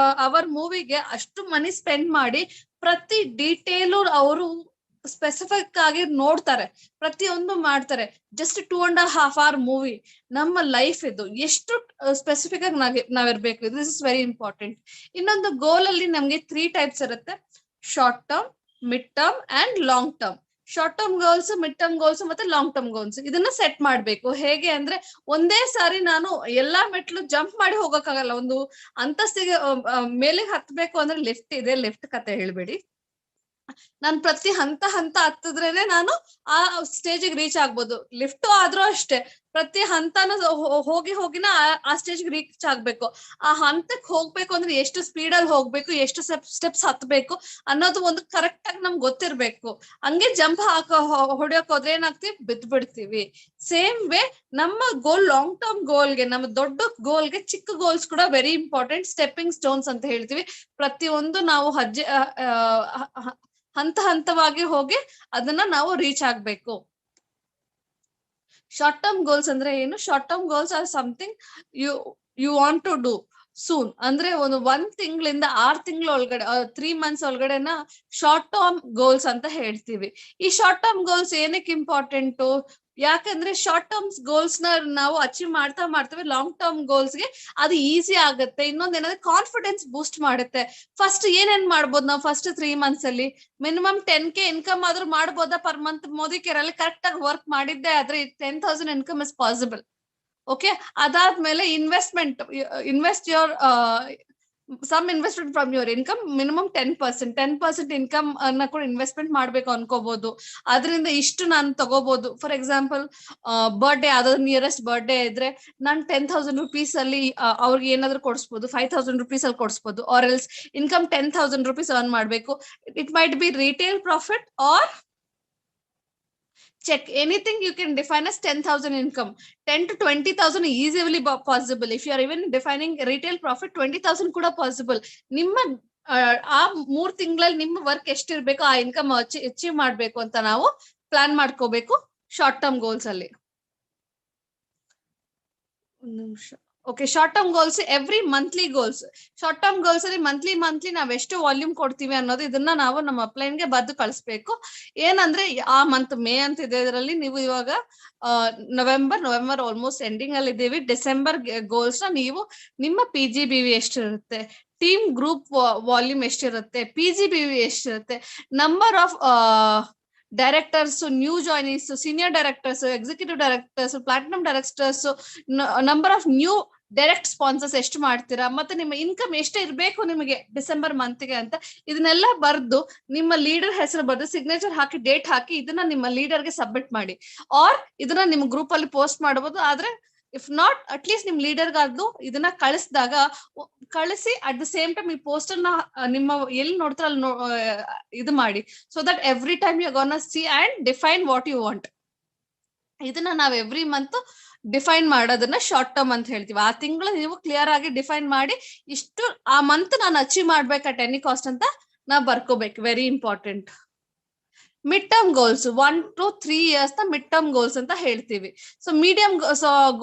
ಅವರ್ ಮೂವಿಗೆ ಅಷ್ಟು ಮನಿ ಸ್ಪೆಂಡ್ ಮಾಡಿ ಪ್ರತಿ ಡೀಟೇಲು ಅವರು ಸ್ಪೆಸಿಫಿಕ್ ಆಗಿ ನೋಡ್ತಾರೆ, ಪ್ರತಿಯೊಂದು ಮಾಡ್ತಾರೆ. Just 2.5 hour movie. ನಮ್ಮ ಲೈಫ್ ಇದು ಎಷ್ಟು ಸ್ಪೆಸಿಫಿಕ್ ಆಗಿ ನಾವಿರ್ಬೇಕು. This is very important. ಇನ್ನೊಂದು ಗೋಲ್ ಅಲ್ಲಿ ನಮ್ಗೆ 3 ಟೈಪ್ಸ್ ಇರುತ್ತೆ: short term, mid term and long term. Short term goals, mid term goals ಮತ್ತೆ ಲಾಂಗ್ ಟರ್ಮ್ ಗೋಲ್ಸ್, ಇದನ್ನ ಸೆಟ್ ಮಾಡ್ಬೇಕು. ಹೇಗೆ ಅಂದ್ರೆ ಒಂದೇ ಸಾರಿ ನಾನು ಎಲ್ಲಾ ಮೆಟ್ಲು ಜಂಪ್ ಮಾಡಿ ಹೋಗಕ್ಕಾಗಲ್ಲ. ಒಂದು ಅಂತಸ್ತಿಗೆ ಮೇಲೆ ಹತ್ಬೇಕು ಅಂದ್ರೆ ಲಿಫ್ಟ್ ಇದೆ, ಲಿಫ್ಟ್ ಕತೆ ಹೇಳ್ಬೇಡಿ. ನಾನು ಪ್ರತಿ ಹಂತ ಹತ್ತಿದ್ರೇನೆ ನಾನು ಆ ಸ್ಟೇಜಿಗೆ ರೀಚ್ ಆಗ್ಬೋದು. ಲಿಫ್ಟ್ ಆದ್ರೂ ಅಷ್ಟೇ, ಪ್ರತಿ ಹಂತನ ಹೋಗಿನ ಆ ಸ್ಟೇಜ್ಗೆ ರೀಚ್ ಆಗ್ಬೇಕು. ಆ ಹಂತಕ್ಕೆ ಹೋಗ್ಬೇಕು ಅಂದ್ರೆ ಎಷ್ಟು ಸ್ಪೀಡ್ ಅಲ್ಲಿ ಹೋಗ್ಬೇಕು, ಎಷ್ಟು ಸ್ಟೆಪ್ಸ್ ಹತ್ಬೇಕು ಅನ್ನೋದು ಒಂದು ಕರೆಕ್ಟ್ ಆಗಿ ನಮ್ಗೆ ಗೊತ್ತಿರ್ಬೇಕು. ಹಂಗೆ ಜಂಪ್ ಹೊಡಿಯೋಕ್ ಹೋದ್ರೆ ಏನಾಗ್ತೀವಿ, ಬಿದ್ದು ಬಿಡ್ತೀವಿ. ಸೇಮ್ ವೇ ನಮ್ಮ ಗೋಲ್, ಲಾಂಗ್ ಟರ್ಮ್ ಗೋಲ್ಗೆ, ನಮ್ಮ ದೊಡ್ಡ ಗೋಲ್ಗೆ ಚಿಕ್ಕ ಗೋಲ್ಸ್ ಕೂಡ ವೆರಿ ಇಂಪಾರ್ಟೆಂಟ್. ಸ್ಟೆಪ್ಪಿಂಗ್ ಸ್ಟೋನ್ಸ್ ಅಂತ ಹೇಳ್ತೀವಿ. ಪ್ರತಿಯೊಂದು ನಾವು ಹಂತವಾಗಿ ಹೋಗಿ ಅದನ್ನ ನಾವು ರೀಚ್ ಆಗ್ಬೇಕು. ಶಾರ್ಟ್ ಟರ್ಮ್ ಗೋಲ್ಸ್ ಅಂದ್ರೆ ಏನು? Short term goals are something you want to do soon. ಅಂದ್ರೆ ಒಂದು 1 ತಿಂಗಳಿಂದ 6 ತಿಂಗಳ ಒಳಗಡೆ, 3 months ಒಳಗಡೆನ ಶಾರ್ಟ್ ಟರ್ಮ್ ಗೋಲ್ಸ್ ಅಂತ ಹೇಳ್ತೀವಿ. ಈ ಶಾರ್ಟ್ ಟರ್ಮ್ ಗೋಲ್ಸ್ ಏನಕ್ಕೆ ಇಂಪಾರ್ಟೆಂಟು? ಯಾಕಂದ್ರೆ ಶಾರ್ಟ್ ಟರ್ಮ್ಸ್ ಗೋಲ್ಸ್ ನ ನಾವು ಅಚೀವ್ ಮಾಡ್ತೇವೆ, ಲಾಂಗ್ ಟರ್ಮ್ ಗೋಲ್ಸ್ ಗೆ ಅದು ಈಸಿ ಆಗುತ್ತೆ. ಇನ್ನೊಂದ್ ಏನಂದ್ರೆ ಕಾನ್ಫಿಡೆನ್ಸ್ ಬೂಸ್ಟ್ ಮಾಡುತ್ತೆ. ಫಸ್ಟ್ ಏನೇನ್ ಮಾಡ್ಬೋದು ನಾವು? ಫಸ್ಟ್ 3 months ಅಲ್ಲಿ ಮಿನಿಮಮ್ 10K ಇನ್ಕಮ್ ಆದ್ರೂ ಮಾಡ್ಬೋದಾ ಪರ್ ಮಂತ್? ಮೋದಿ ಕೇರಲ್ಲಿ ಕರೆಕ್ಟ್ ಆಗಿ ವರ್ಕ್ ಮಾಡಿದ್ದೆ ಆದ್ರೆ 10,000 ಇನ್ಕಮ್ ಇಸ್ ಪಾಸಿಬಲ್. ಓಕೆ, ಅದಾದ್ಮೇಲೆ invest your some investment from your income, minimum 10% income ಅನ್ನ ಕೂಡ ಇನ್ವೆಸ್ಟ್ಮೆಂಟ್ ಮಾಡ್ಬೇಕು ಅನ್ಕೋಬಹುದು. ಅದರಿಂದ ಇಷ್ಟು ನಾನು ತಗೋಬಹುದು. ಫಾರ್ ಎಕ್ಸಾಂಪಲ್ ಬರ್ಡೇ, ಯಾವ್ದಾದ್ರು ನಿಯರೆಸ್ಟ್ ಬರ್ಡೇ ಇದ್ರೆ ನಾನು 10,000 rupees ಅಲ್ಲಿ ಅವ್ರಿಗೆ ಏನಾದ್ರು ಕೊಡಿಸ್ಬೋದು, 5,000 rupees ಅಲ್ಲಿ ಕೊಡಿಸ್ಬೋದು. Or else income 10,000 rupees earn ಮಾಡ್ಬೇಕು. It might be retail profit or check anything you can define as 10,000 income. 10 to 20,000 easily possible. If you are even defining retail profit, 20,000 ಕೂಡ possible. ನಿಮ್ಮ ಆ 3 ತಿಂಗಳಲ್ಲಿ ನಿಮ್ಮ ವರ್ಕ್ ಎಷ್ಟಿರ್ಬೇಕು, ಆ income achieve ಮಾಡ್ಬೇಕು ಅಂತ ನಾವು ಪ್ಲಾನ್ ಮಾಡ್ಕೋಬೇಕು ಶಾರ್ಟ್ ಟರ್ಮ್ ಗೋಲ್ಸ್ ಅಲ್ಲಿ. ಒಂದು ನಿಮಿಷ. Okay, short term goals, every monthly goals. Short term goals ಅಲ್ಲಿ ಮಂತ್ಲಿ ನಾವ್ ಎಷ್ಟು ವಾಲ್ಯೂಮ್ ಕೊಡ್ತೀವಿ ಅನ್ನೋದು ಇದನ್ನ ನಾವು ನಮ್ಮ ಅಪ್ಲೈನ್ ಗೆ ಬದ್ದು ಕಳಿಸ್ಬೇಕು. ಏನಂದ್ರೆ ಆ ಮಂತ್ ಮೇ ಅಂತ ಇದೆ, ಇದರಲ್ಲಿ ನೀವು ಇವಾಗ ನವೆಂಬರ್ ಆಲ್ಮೋಸ್ಟ್ ಎಂಡಿಂಗ್ ಅಲ್ಲಿ ಇದ್ದೀವಿ. ಡಿಸೆಂಬರ್ ಗೋಲ್ಸ್ ನ ನೀವು ನಿಮ್ಮ PGBV ಎಷ್ಟಿರುತ್ತೆ, ಟೀಮ್ ಗ್ರೂಪ್ ವಾಲ್ಯೂಮ್ ಎಷ್ಟಿರುತ್ತೆ, PGBV ಎಷ್ಟಿರುತ್ತೆ, number of directors, new joinees, senior directors, executive directors, platinum directors, number of new direct sponsors ಎಷ್ಟು ಮಾಡ್ತೀರಾ, ಮತ್ತೆ ನಿಮ್ಮ ಇನ್ಕಮ್ ಎಷ್ಟು ಇರ್ಬೇಕು ನಿಮಗೆ ಡಿಸೆಂಬರ್ ಮಂತ್ಗೆ ಅಂತ ಇದನ್ನೆಲ್ಲ ಬರ್ದು ನಿಮ್ಮ ಲೀಡರ್ ಹೆಸರು ಬರ್ದು ಸಿಗ್ನೇಚರ್ ಹಾಕಿ ಡೇಟ್ ಹಾಕಿ ಇದನ್ನ ನಿಮ್ಮ ಲೀಡರ್ಗೆ ಸಬ್ಮಿಟ್ ಮಾಡಿ. ಆರ್ ಇದನ್ನ ನಿಮ್ಮ ಗ್ರೂಪ್ ಅಲ್ಲಿ ಪೋಸ್ಟ್ ಮಾಡಬಹುದು. ಆದ್ರೆ ಇಫ್ ನಾಟ್, ಅಟ್ಲೀಸ್ಟ್ ನಿಮ್ ಲೀಡರ್ಗಾದ್ರು ಇದನ್ನ ಕಳಿಸಿ ಅಟ್ ದ ಸೇಮ್ ಟೈಮ್ ಈ ಪೋಸ್ಟರ್ ನ ನಿಮ್ಮ ಎಲ್ಲಿ ನೋಡ್ತಾರ ಅಲ್ಲಿ ಇದು ಮಾಡಿ. So that every time you gonna see and define what you want. ಇದನ್ನ ನಾವ್ ಎವ್ರಿ ಮಂತ್ ಡಿಫೈನ್ ಮಾಡೋದನ್ನ ಶಾರ್ಟ್ ಟರ್ಮ್ ಅಂತ ಹೇಳ್ತೀವಿ. ಆ ತಿಂಗಳು ನೀವು ಕ್ಲಿಯರ್ ಆಗಿ ಡಿಫೈನ್ ಮಾಡಿ ಇಷ್ಟು ಆ ಮಂತ್ ನಾನು ಅಚೀವ್ ಮಾಡ್ಬೇಕು ಅಟ್ ಎನಿ ಕಾಸ್ಟ್ ಅಂತ ನಾವ್ ಬರ್ಕೋಬೇಕು. Very important. Mid term goals 1 to 3 years ನ ಮಿಡ್ ಟರ್ಮ್ ಗೋಲ್ಸ್ ಅಂತ ಹೇಳ್ತೀವಿ. So medium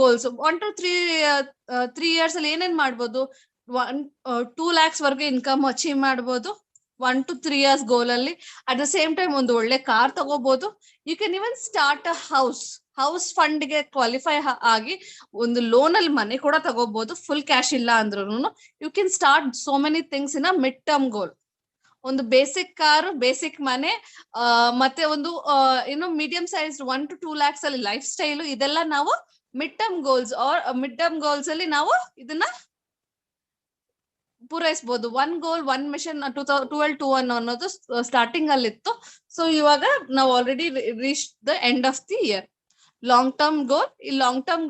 goals 1 to 3 years ಅಲ್ಲಿ ಏನೇನ್ ಮಾಡ್ಬೋದು, 2 lakhs ವರ್ಗೆ ಇನ್ಕಮ್ ಅಚೀವ್ ಮಾಡ್ಬೋದು 1 to 3 years ಗೋಲ್ ಅಲ್ಲಿ. ಅಟ್ ದ ಸೇಮ್ ಟೈಮ್ ಒಂದು ಒಳ್ಳೆ ಕಾರ್ ತಗೋಬಹುದು. You can even start a house fund ಗೆ ಕ್ವಾಲಿಫೈ ಆಗಿ ಒಂದು ಲೋನ್ ಅಲ್ಲಿ ಮನೆ ಕೂಡ ತಗೋಬಹುದು. ಫುಲ್ ಕ್ಯಾಶ್ ಇಲ್ಲ ಅಂದ್ರೂ you can start so many things in a mid term goal. ಒಂದು ಬೇಸಿಕ್ ಕಾರು, ಬೇಸಿಕ್ ಮನೆ, ಮತ್ತೆ ಒಂದು ಏನು ಮೀಡಿಯಂ ಸೈಜ್ 1 to 2 lakhs ಅಲ್ಲಿ ಲೈಫ್ ಸ್ಟೈಲ್, ಇದೆಲ್ಲ ನಾವು mid term goals mid term goals ಅಲ್ಲಿ ನಾವು ಇದನ್ನ ಪೂರೈಸಬಹುದು. 1 goal 1 mission 12-2-1 ಅನ್ನೋದು ಸ್ಟಾರ್ಟಿಂಗ್ ಅಲ್ಲಿ ಇತ್ತು. ಸೊ ಇವಾಗ ನಾವು already reach the end of the year. Long term goal, ಈ long term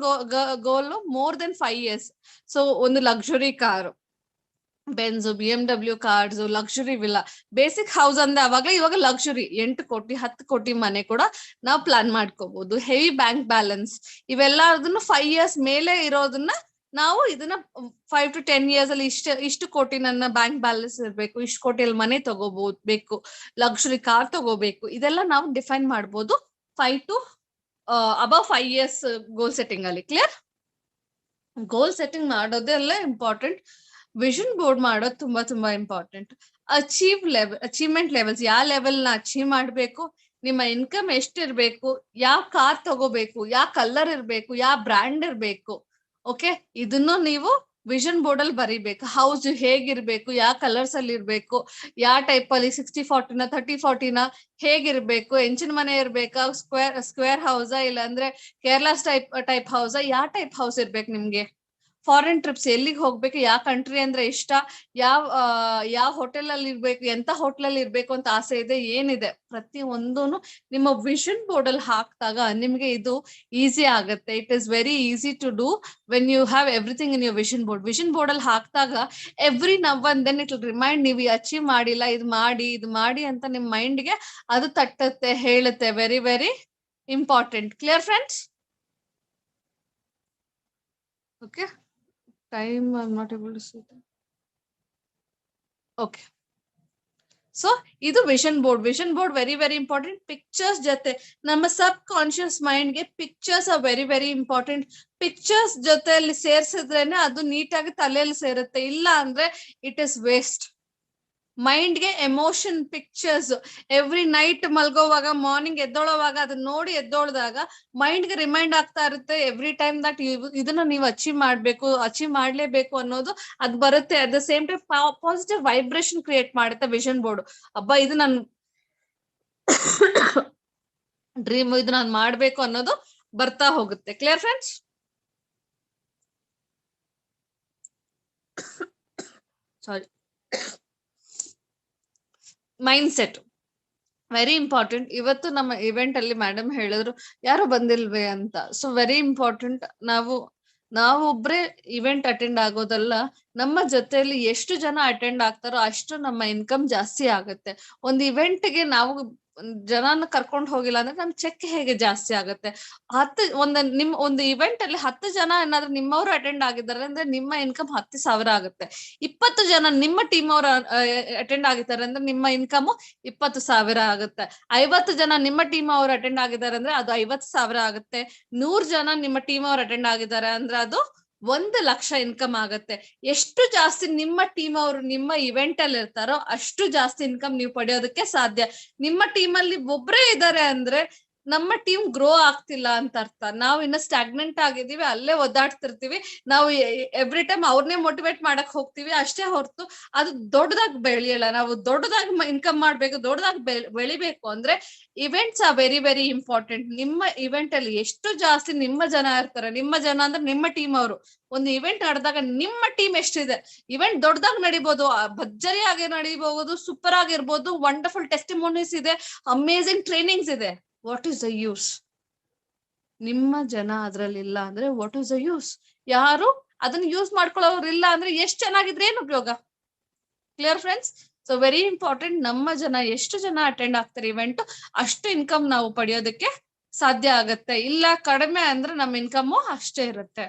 goal more than 5 years. So ಒಂದು luxury car, Benz, BMW cars, luxury villa, basic house ಅಂದ್ರೆ ಅವಾಗಲೇ, ಇವಾಗ ಲಕ್ಸುರಿ 8 ಕೋಟಿ 10 ಕೋಟಿ ಮನೆ ಕೂಡ ನಾವು ಪ್ಲಾನ್ ಮಾಡ್ಕೋಬಹುದು. ಹೆವಿ ಬ್ಯಾಂಕ್ ಬ್ಯಾಲೆನ್ಸ್, ಇವೆಲ್ಲ 5 years ಮೇಲೆ ಇರೋದನ್ನ ನಾವು ಇದನ್ನ 5 to 10 years ಅಲ್ಲಿ ಇಷ್ಟು ಕೋಟಿ ನನ್ನ ಬ್ಯಾಂಕ್ ಬ್ಯಾಲೆನ್ಸ್ ಇರ್ಬೇಕು, ಇಷ್ಟು ಕೋಟಿಯಲ್ಲಿ ಮನೆ ತಗೋಬೇಕು, ಲಕ್ಸುರಿ ಕಾರ್ ತಗೋಬೇಕು, ಇದೆಲ್ಲ ನಾವು ಡಿಫೈನ್ ಮಾಡ್ಬೋದು 5 to above 5 years goal setting ಅಲ್ಲಿ. ಕ್ಲಿಯರ್? ಗೋಲ್ ಸೆಟ್ಟಿಂಗ್ ಮಾಡೋದೆಲ್ಲ ಇಂಪಾರ್ಟೆಂಟ್. ವಿಷನ್ ಬೋರ್ಡ್ ಮಾಡೋದು ತುಂಬಾ ಇಂಪಾರ್ಟೆಂಟ್. ಅಚೀವ್ಮೆಂಟ್ ಲೆವೆಲ್ಸ್, ಯಾವ ಲೆವೆಲ್ ನ ಅಚೀವ್ ಮಾಡ್ಬೇಕು, ನಿಮ್ಮ ಇನ್ಕಮ್ ಎಷ್ಟಿರ್ಬೇಕು, ಯಾವ ಕಾರ್ ತಗೋಬೇಕು, ಯಾವ ಕಲರ್ ಇರ್ಬೇಕು, ಯಾವ ಬ್ರ್ಯಾಂಡ್ ಇರ್ಬೇಕು. ಓಕೆ, ಇದನ್ನು ನೀವು ವಿಷನ್ ಬೋರ್ಡ್ ಅಲ್ಲಿ ಬರೀಬೇಕು. ಹೌಸ್ ಹೇಗಿರ್ಬೇಕು, ಯಾವ ಕಲರ್ಸ್ ಅಲ್ಲಿ ಇರ್ಬೇಕು, ಯಾವ ಟೈಪ್ ಅಲ್ಲಿ 60-40 30-40 ಹೇಗಿರ್ಬೇಕು, ಎಂಚಿನ ಮನೆ ಇರ್ಬೇಕಾ, ಸ್ಕ್ವೇರ್ ಹೌಸಾ, ಇಲ್ಲ ಅಂದ್ರೆ ಕೇರಳ ಟೈಪ್ ಹೌಸಾ, ಯಾವ ಟೈಪ್ ಹೌಸ್ ಇರ್ಬೇಕು ನಿಮ್ಗೆ. ಫಾರಿನ್ ಟ್ರಿಪ್ಸ್ ಎಲ್ಲಿಗೆ ಹೋಗ್ಬೇಕು, ಯಾವ ಕಂಟ್ರಿ ಅಂದ್ರೆ ಇಷ್ಟ, ಯಾವ ಹೋಟೆಲ್ ಅಲ್ಲಿ ಇರ್ಬೇಕು, ಎಂತ ಹೋಟೆಲ್ ಅಲ್ಲಿ ಇರ್ಬೇಕು ಅಂತ ಆಸೆ ಇದೆ, ಏನಿದೆ ಪ್ರತಿ ಒಂದೂನು ನಿಮ್ಮ ವಿಷನ್ ಬೋರ್ಡ್ ಅಲ್ಲಿ ಹಾಕಿದಾಗ ನಿಮ್ಗೆ ಇದು ಈಸಿ ಆಗುತ್ತೆ. It is very easy to do when you have everything in your vision board. Vision board ಅಲ್ಲಿ ಹಾಕಿದಾಗ every now and then it will remind, ನೀವು ಅಚೀವ್ ಮಾಡಿಲ್ಲ, ಇದು ಮಾಡಿ ಅಂತ ನಿಮ್ ಮೈಂಡ್ಗೆ ಅದು ತಟ್ಟುತ್ತೆ, ಹೇಳುತ್ತೆ. Very very important. Clear friends? Okay, time I'm not able to see that. Okay, so ಇದು vision board very very important. Pictures ಜೊತೆ ನಮ್ಮ ಸಬ್ ಕಾನ್ಶಿಯಸ್ ಮೈಂಡ್ ಗೆ pictures are very very important. Pictures ಜೊತೆಯಲ್ಲಿ ಸೇರ್ಸಿದ್ರೇನೆ ಅದು ನೀಟಾಗಿ ತಲೆಯಲ್ಲಿ ಸೇರುತ್ತೆ, ಇಲ್ಲ ಅಂದ್ರೆ ಇಟ್ ಇಸ್ ವೇಸ್ಟ್. ಮೈಂಡ್ ಗೆ ಎಮೋಷನ್, ಪಿಕ್ಚರ್ಸ್ ಎವ್ರಿ ನೈಟ್ ಮಲ್ಗೋವಾಗ, ಮಾರ್ನಿಂಗ್ ಎದ್ದೊಳೋವಾಗ ಅದನ್ನ ನೋಡಿ ಎದ್ದೊಳ್ದಾಗ ಮೈಂಡ್ ಗೆ ರಿಮೈಂಡ್ ಆಗ್ತಾ ಇರುತ್ತೆ ಎವ್ರಿ ಟೈಮ್ ದಟ್ ಇದನ್ನ ನೀವು ಅಚೀವ್ ಮಾಡ್ಲೇಬೇಕು ಅನ್ನೋದು ಅದು ಬರುತ್ತೆ. At the same time positive vibration create ಮಾಡುತ್ತೆ ವಿಷನ್ ಬೋರ್ಡ್. ಅಬ್ಬಾ, ಇದು ನನ್ ಡ್ರೀಮ್, ಇದು ನಾನು ಮಾಡ್ಬೇಕು ಅನ್ನೋದು ಬರ್ತಾ ಹೋಗುತ್ತೆ. Clear friends? Sorry. Mind set very important. ಇವತ್ತು ನಮ್ಮ ಇವೆಂಟ್ ಅಲ್ಲಿ ಮೇಡಮ್ ಹೇಳಿದ್ರು ಯಾರು ಬಂದಿಲ್ವೇ ಅಂತ. So very important. ನಾವು ಒಬ್ರೆ ಇವೆಂಟ್ ಅಟೆಂಡ್ ಆಗೋದಲ್ಲ, ನಮ್ಮ ಜೊತೆಯಲ್ಲಿ ಎಷ್ಟು ಜನ ಅಟೆಂಡ್ ಆಗ್ತಾರೋ ಅಷ್ಟು ನಮ್ಮ ಇನ್ಕಮ್ ಜಾಸ್ತಿ ಆಗುತ್ತೆ. ಒಂದು ಇವೆಂಟ್ ಗೆ ನಾವು ಜನನ ಕರ್ಕೊಂಡು ಹೋಗಿಲ್ಲ ಅಂದ್ರೆ ನಮ್ ಚೆಕ್ ಹೇಗೆ ಜಾಸ್ತಿ ಆಗುತ್ತೆ? ಒಂದು ಇವೆಂಟ್ ಅಲ್ಲಿ 10 ಜನ ಏನಾದ್ರು ನಿಮ್ಮವರು ಅಟೆಂಡ್ ಆಗಿದ್ದಾರೆ ಅಂದ್ರೆ ನಿಮ್ಮ ಇನ್ಕಮ್ 10,000 ಆಗುತ್ತೆ. 20 ಜನ ನಿಮ್ಮ ಟೀಮ್ ಅವರು ಅಟೆಂಡ್ ಆಗಿದ್ದಾರೆ ಅಂದ್ರೆ ನಿಮ್ಮ ಇನ್ಕಮ್ 20,000 ಆಗುತ್ತೆ. 50 ಜನ ನಿಮ್ಮ ಟೀಮ್ ಅವರು ಅಟೆಂಡ್ ಆಗಿದ್ದಾರೆ ಅಂದ್ರೆ ಅದು 50,000 ಆಗುತ್ತೆ. 100 ಜನ ನಿಮ್ಮ ಟೀಮ್ ಅವರು ಅಟೆಂಡ್ ಆಗಿದ್ದಾರೆ ಅಂದ್ರೆ ಅದು 1,00,000 ಇನ್ಕಮ್ ಆಗತ್ತೆ. ಎಷ್ಟು ಜಾಸ್ತಿ ನಿಮ್ಮ ಟೀಮ್ ಅವರು ನಿಮ್ಮ ಇವೆಂಟ್ ಅಲ್ಲಿ ಇರ್ತಾರೋ ಅಷ್ಟು ಜಾಸ್ತಿ ಇನ್ಕಮ್ ನೀವು ಪಡೆಯೋದಕ್ಕೆ ಸಾಧ್ಯ. ನಿಮ್ಮ ಟೀಮ್ ಅಲ್ಲಿ ಒಬ್ರೇ ಇದ್ದಾರೆ ಅಂದ್ರೆ ನಮ್ಮ ಟೀಮ್ ಗ್ರೋ ಆಗ್ತಿಲ್ಲ ಅಂತ ಅರ್ಥ. ನಾವು ಇನ್ನ ಸ್ಟಾಗ್ನೆಂಟ್ ಆಗಿದೀವಿ, ಅಲ್ಲೇ ಒದ್ದಾಡ್ತಿರ್ತೀವಿ. ನಾವು ಎವ್ರಿ ಟೈಮ್ ಅವ್ರನ್ನೇ ಮೋಟಿವೇಟ್ ಮಾಡಕ್ ಹೋಗ್ತೀವಿ ಅಷ್ಟೇ ಹೊರತು ಅದು ದೊಡ್ಡದಾಗಿ ಬೆಳೆಯಲ್ಲ. ನಾವು ದೊಡ್ಡದಾಗಿ ಇನ್ಕಮ್ ಮಾಡ್ಬೇಕು, ದೊಡ್ಡದಾಗಿ ಬೆಳಿಬೇಕು ಅಂದ್ರೆ events are very very important. ನಿಮ್ಮ ಇವೆಂಟ್ ಅಲ್ಲಿ ಎಷ್ಟು ಜಾಸ್ತಿ ನಿಮ್ಮ ಜನ ಇರ್ತಾರೆ, ನಿಮ್ಮ ಜನ ಅಂದ್ರೆ ನಿಮ್ಮ ಟೀಮ್ ಅವರು. ಒಂದು ಇವೆಂಟ್ ನಡೆದಾಗ ನಿಮ್ಮ ಟೀಮ್ ಎಷ್ಟಿದೆ, ಇವೆಂಟ್ ದೊಡ್ಡದಾಗಿ ನಡಿಬಹುದು, ಭರ್ಜರಿ ಆಗಿ ನಡಿಬಹುದು, ಸೂಪರ್ ಆಗಿರ್ಬೋದು, ವಂಡರ್ಫುಲ್ ಟೆಸ್ಟಿಮೋನೀಸ್ ಇದೆ, ಅಮೇಸಿಂಗ್ ಟ್ರೈನಿಂಗ್ಸ್ ಇದೆ. What is the use? ನಿಮ್ಮ ಜನ ಅದ್ರಲ್ಲಿ ಇಲ್ಲ ಅಂದ್ರೆ ವಾಟ್ ಇಸ್ ದ ಯೂಸ್? ಯಾರು ಅದನ್ನ ಯೂಸ್ ಮಾಡ್ಕೊಳ್ಳೋರು ಇಲ್ಲ ಅಂದ್ರೆ ಎಷ್ಟು ಚೆನ್ನಾಗಿದ್ರೆ ಏನು ಉಪಯೋಗ? Clear friends? So very important. ನಮ್ಮ ಜನ ಎಷ್ಟು ಜನ ಅಟೆಂಡ್ ಆಗ್ತಾರೆ ಇವೆಂಟ್, ಅಷ್ಟು ಇನ್ಕಮ್ ನಾವು ಪಡೆಯೋದಕ್ಕೆ ಸಾಧ್ಯ ಆಗತ್ತೆ. ಇಲ್ಲ ಕಡಿಮೆ ಅಂದ್ರೆ ನಮ್ಮ ಇನ್ಕಮ್ ಅಷ್ಟೇ ಇರುತ್ತೆ.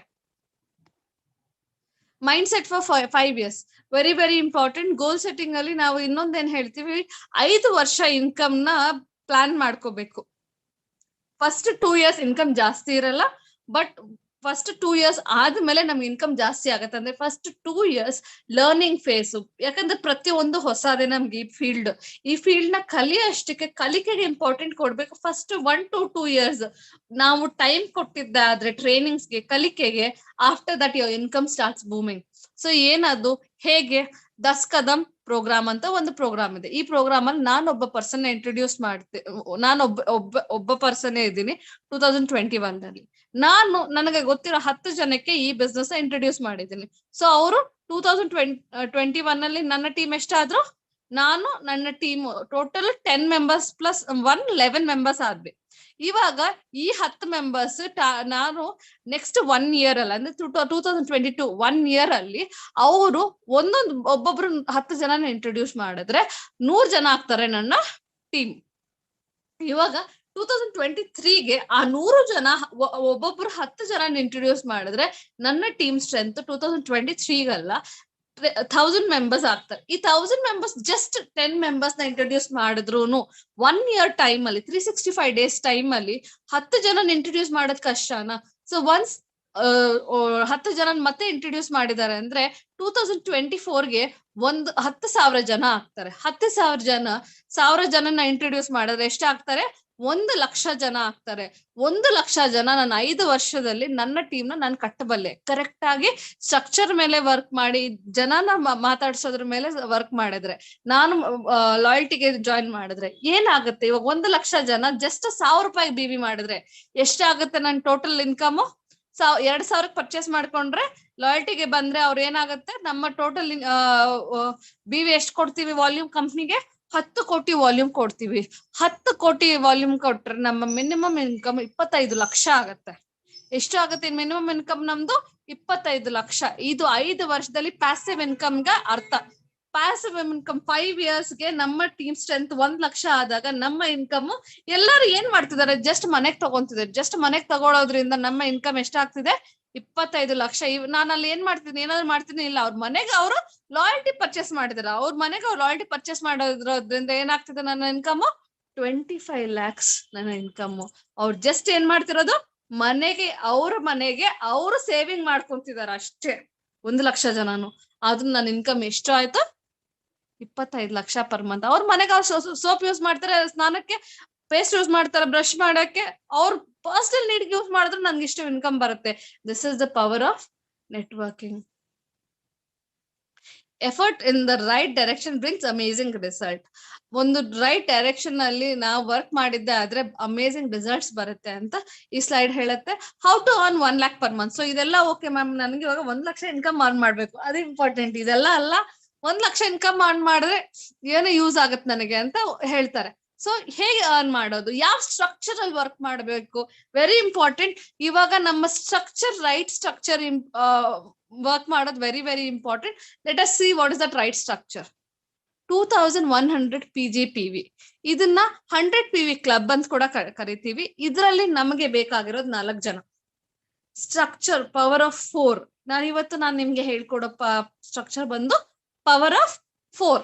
Mind set for 5 years very very important. Goal setting ಅಲ್ಲಿ ನಾವು ಇನ್ನೊಂದೇನ್ ಹೇಳ್ತೀವಿ, 5 ವರ್ಷ ಇನ್ಕಮ್ ನ ಪ್ಲಾನ್ ಮಾಡ್ಕೋಬೇಕು. ಫಸ್ಟ್ 2 years ಇನ್ಕಮ್ ಜಾಸ್ತಿ ಇರಲ್ಲ, ಬಟ್ ಫಸ್ಟ್ 2 years ಆದ್ಮೇಲೆ ನಮ್ಗೆ ಇನ್ಕಮ್ ಜಾಸ್ತಿ ಆಗತ್ತೆ. ಅಂದ್ರೆ ಫಸ್ಟ್ 2 years ಲರ್ನಿಂಗ್ ಫೇಸ್. ಯಾಕಂದ್ರೆ ಪ್ರತಿಯೊಂದು ಹೊಸದೇ ನಮ್ಗೆ ಈ ಫೀಲ್ಡ್ ನ ಕಲಿಯೋಷ್ಟಕ್ಕೆ, ಕಲಿಕೆಗೆ ಇಂಪಾರ್ಟೆಂಟ್ ಕೊಡ್ಬೇಕು. ಫಸ್ಟ್ 1 to 2 years ನಾವು ಟೈಮ್ ಕೊಟ್ಟಿದ್ದೆ ಆದ್ರೆ ಟ್ರೈನಿಂಗ್ಸ್ಗೆ, ಕಲಿಕೆಗೆ, after that your income starts booming. So ಏನದು, ಹೇಗೆ? 10 ಕದಂ ಪ್ರೋಗ್ರಾಮ್ ಅಂತ ಒಂದು ಪ್ರೋಗ್ರಾಮ್ ಇದೆ. ಈ ಪ್ರೋಗ್ರಾಮ್ ಅಲ್ಲಿ ನಾನೊಬ್ಬ ಪರ್ಸನ್ ಇಂಟ್ರೊಡ್ಯೂಸ್ ಒಬ್ಬ ಪರ್ಸನ್ ಇದ್ದೀನಿ 2021 ಅಲ್ಲಿ. ನನಗೆ ಗೊತ್ತಿರೋ 10 ಜನಕ್ಕೆ ಈ ಬಿಸ್ನೆಸ್ ಇಂಟ್ರೊಡ್ಯೂಸ್ ಮಾಡಿದ್ದೀನಿ. ಸೊ ಅವರು 2021 ಅಲ್ಲಿ ನನ್ನ ಟೀಮ್ ಎಷ್ಟಾದ್ರು, ನಾನು ನನ್ನ team total 10 members plus 11 members ಆದ್ವಿ. ಇವಾಗ ಈ 10 ಮೆಂಬರ್ಸ್ ನಾನು ನೆಕ್ಸ್ಟ್ 1 year ಅಲ್ಲಿ ಅಂದ್ರೆ 2022 1 year ಅಲ್ಲಿ ಅವರು ಒಬ್ಬೊಬ್ರು 10 ಜನನ ಇಂಟ್ರೊಡ್ಯೂಸ್ ಮಾಡಿದ್ರೆ 100 ಜನ ಆಗ್ತಾರೆ ನನ್ನ ಟೀಮ್. ಇವಾಗ 2023ಗೆ ಆ 100 ಜನ ಒಬ್ಬೊಬ್ರು 10 ಜನ ಇಂಟ್ರೊಡ್ಯೂಸ್ ಮಾಡಿದ್ರೆ ನನ್ನ ಟೀಮ್ ಸ್ಟ್ರೆಂತ್ 2023ಗಲ್ಲ 1000 ಮೆಂಬರ್ಸ್ ಆಗ್ತಾರೆ. ಈ 1000 ಮೆಂಬರ್ಸ್ ಜಸ್ಟ್ 10 ಮೆಂಬರ್ಸ್ ನ ಇಂಟ್ರೊಡ್ಯೂಸ್ ಮಾಡಿದ್ರು 1 year ಟೈಮ್ ಅಲ್ಲಿ 365 days ಟೈಮ್ ಅಲ್ಲಿ 10 ಜನ ಇಂಟ್ರೊಡ್ಯೂಸ್ ಮಾಡೋದ್ ಕಷ್ಟನಾ? ಸೊ ಒನ್ಸ್ 10 ಜನ ಮತ್ತೆ ಇಂಟ್ರೊಡ್ಯೂಸ್ ಮಾಡಿದ್ದಾರೆ ಅಂದ್ರೆ 2024ಗೆ 10,000 ಜನ ಆಗ್ತಾರೆ. 10,000 ಜನ 1000 ಜನನ ಇಂಟ್ರೊಡ್ಯೂಸ್ ಮಾಡಿದ್ರೆ ಎಷ್ಟಾಗ್ತಾರೆ? 1,00,000 ಜನ ಆಗ್ತಾರೆ. 1,00,000 ಜನ ನಾನು 5 ವರ್ಷದಲ್ಲಿ ನನ್ನ ಟೀಮ್ ನ ನಾನು ಕಟ್ಟಬಲ್ಲೆ. ಕರೆಕ್ಟ್ ಆಗಿ ಸ್ಟ್ರಕ್ಚರ್ ಮೇಲೆ ವರ್ಕ್ ಮಾಡಿ, ಜನನ ಮಾತಾಡ್ಸೋದ್ರ ಮೇಲೆ ವರ್ಕ್ ಮಾಡಿದ್ರೆ, ನಾನು ಲಾಯಲ್ಟಿಗೆ ಜಾಯಿನ್ ಮಾಡಿದ್ರೆ ಏನಾಗುತ್ತೆ? ಇವಾಗ 1,00,000 ಜನ ಜಸ್ಟ್ 1,000 ರೂಪಾಯಿ BV ಮಾಡಿದ್ರೆ ಎಷ್ಟಾಗುತ್ತೆ? ನನ್ನ ಟೋಟಲ್ ಇನ್ಕಮ್ 2,000 ಪರ್ಚೇಸ್ ಮಾಡ್ಕೊಂಡ್ರೆ ಲಾಯಲ್ಟಿಗೆ ಬಂದ್ರೆ ಅವ್ರ ಏನಾಗುತ್ತೆ, ನಮ್ಮ ಟೋಟಲ್ BV ಎಷ್ಟು ಕೊಡ್ತೀವಿ ವಾಲ್ಯೂಮ್ ಕಂಪ್ನಿಗೆ? 10 ಕೋಟಿ ವಾಲ್ಯೂಮ್ ಕೊಡ್ತೀವಿ. 10 ಕೋಟಿ ವಾಲ್ಯೂಮ್ ಕೊಟ್ರೆ ನಮ್ಮ ಮಿನಿಮಮ್ ಇನ್ಕಮ್ 25 ಲಕ್ಷ ಆಗತ್ತೆ. ಎಷ್ಟು ಆಗುತ್ತೆ ಮಿನಿಮಮ್ ಇನ್ಕಮ್ ನಮ್ದು? 25 ಲಕ್ಷ. ಇದು 5 ವರ್ಷದಲ್ಲಿ ಪ್ಯಾಸಿವ್ ಇನ್ಕಮ್ ಗೆ ಅರ್ಥ. ಪ್ಯಾಸಿವ್ ಇನ್ಕಮ್ 5 yearsಗೆ ನಮ್ಮ ಟೀಮ್ ಸ್ಟ್ರೆಂತ್ 1 ಲಕ್ಷ ಆದಾಗ ನಮ್ಮ ಇನ್ಕಮ್, ಎಲ್ಲರೂ ಏನ್ ಮಾಡ್ತಿದ್ದಾರೆ? ಜಸ್ಟ್ ಮನೆಗ್ ತಗೊಂತಿದ್ದಾರೆ. ಜಸ್ಟ್ ಮನೆಗ್ ತಗೊಳೋದ್ರಿಂದ ನಮ್ಮ ಇನ್ಕಮ್ ಎಷ್ಟಾಗ್ತಿದೆ? 25 ಲಕ್ಷ. ನಾನು ಅಲ್ಲಿ ಏನ್ ಮಾಡ್ತೀನಿ? ಏನಾದ್ರು ಮಾಡ್ತೀನಿ? ಇಲ್ಲ. ಅವ್ರ ಮನೆಗೆ ಅವರು ಲಾಯಲ್ಟಿ ಪರ್ಚೇಸ್ ಮಾಡಿದಾರೆ. ಅವ್ರ ಮನೆಗೆ ಅವ್ರು ಲಾಯಲ್ಟಿ ಪರ್ಚೇಸ್ ಮಾಡೋದ್ರಿಂದ ಏನಾಗ್ತಿದೆ? ನನ್ನ ಇನ್ಕಮ್ 25 lakhs ನನ್ನ ಇನ್ಕಮ್. ಅವ್ರು ಜಸ್ಟ್ ಏನ್ ಮಾಡ್ತಿರೋದು? ಅವ್ರ ಮನೆಗೆ ಅವರು ಸೇವಿಂಗ್ ಮಾಡ್ಕೊಂತಿದಾರ ಅಷ್ಟೇ. 1 ಲಕ್ಷ ಜನನು. ಆದ್ರೂ ನನ್ನ ಇನ್ಕಮ್ ಎಷ್ಟು ಆಯ್ತು? 25 ಲಕ್ಷ ಪರ್ ಮಂತ್. ಅವ್ರ ಮನೆಗೆ ಅವ್ರು ಸೋಪ್ ಯೂಸ್ ಮಾಡ್ತಾರೆ, ಸ್ನಾನಕ್ಕೆ ಪೇಸ್ಟ್ ಯೂಸ್ ಮಾಡ್ತಾರೆ, ಬ್ರಷ್ ಮಾಡಕ್ಕೆ. ಅವ್ರ ಪರ್ಸನಲ್ ನೀಡ್ ಯೂಸ್ ಮಾಡಿದ್ರೆ ನನ್ಗೆ ಇಷ್ಟು ಇನ್ಕಮ್ ಬರುತ್ತೆ. This is the power of networking. Effort in the right direction brings amazing result. ಒಂದು ರೈಟ್ ಡೈರೆಕ್ಷನ್ ಅಲ್ಲಿ ನಾವು ವರ್ಕ್ ಮಾಡಿದ್ದೆ ಆದ್ರೆ ಅಮೇಸಿಂಗ್ ರಿಸಲ್ಟ್ಸ್ ಬರುತ್ತೆ ಅಂತ ಈ ಸ್ಲೈಡ್ ಹೇಳುತ್ತೆ. How to earn 1 lakh per month. So ಇದೆಲ್ಲ ಓಕೆ ಮ್ಯಾಮ್, ನನಗೆ ಇವಾಗ 1 ಲಕ್ಷ ಇನ್ಕಮ್ ಅರ್ನ್ ಮಾಡ್ಬೇಕು, ಅದು ಇಂಪಾರ್ಟೆಂಟ್. ಇದೆಲ್ಲ ಅಲ್ಲ, 1 ಲಕ್ಷ ಇನ್ಕಮ್ ಅರ್ನ್ ಮಾಡಿದ್ರೆ ಏನು ಯೂಸ್ ಆಗತ್ತೆ ನನಗೆ ಅಂತ ಹೇಳ್ತಾರೆ. ಸೊ ಹೇಗೆ ಅರ್ನ್ ಮಾಡೋದು? ಯಾವ ಸ್ಟ್ರಕ್ಚರ್ ಅಲ್ಲಿ ವರ್ಕ್ ಮಾಡಬೇಕು? Very important. ಇವಾಗ ನಮ್ಮ ಸ್ಟ್ರಕ್ಚರ್, ರೈಟ್ ಸ್ಟ್ರಕ್ಚರ್ ವರ್ಕ್ ಮಾಡೋದು very very important. Let us see what is that right structure. 2100 PGPV. ಇದನ್ನ 100 PV ಕ್ಲಬ್ ಅಂತ ಕೂಡ ಕರಿತೀವಿ. ಇದರಲ್ಲಿ ನಮಗೆ ಬೇಕಾಗಿರೋದು 4 ಜನ. Structure power of 4. ನಾನು ನಿಮ್ಗೆ ಹೇಳ್ಕೊಡೋ ಸ್ಟ್ರಕ್ಚರ್ ಬಂದು ಪವರ್ ಆಫ್ 4.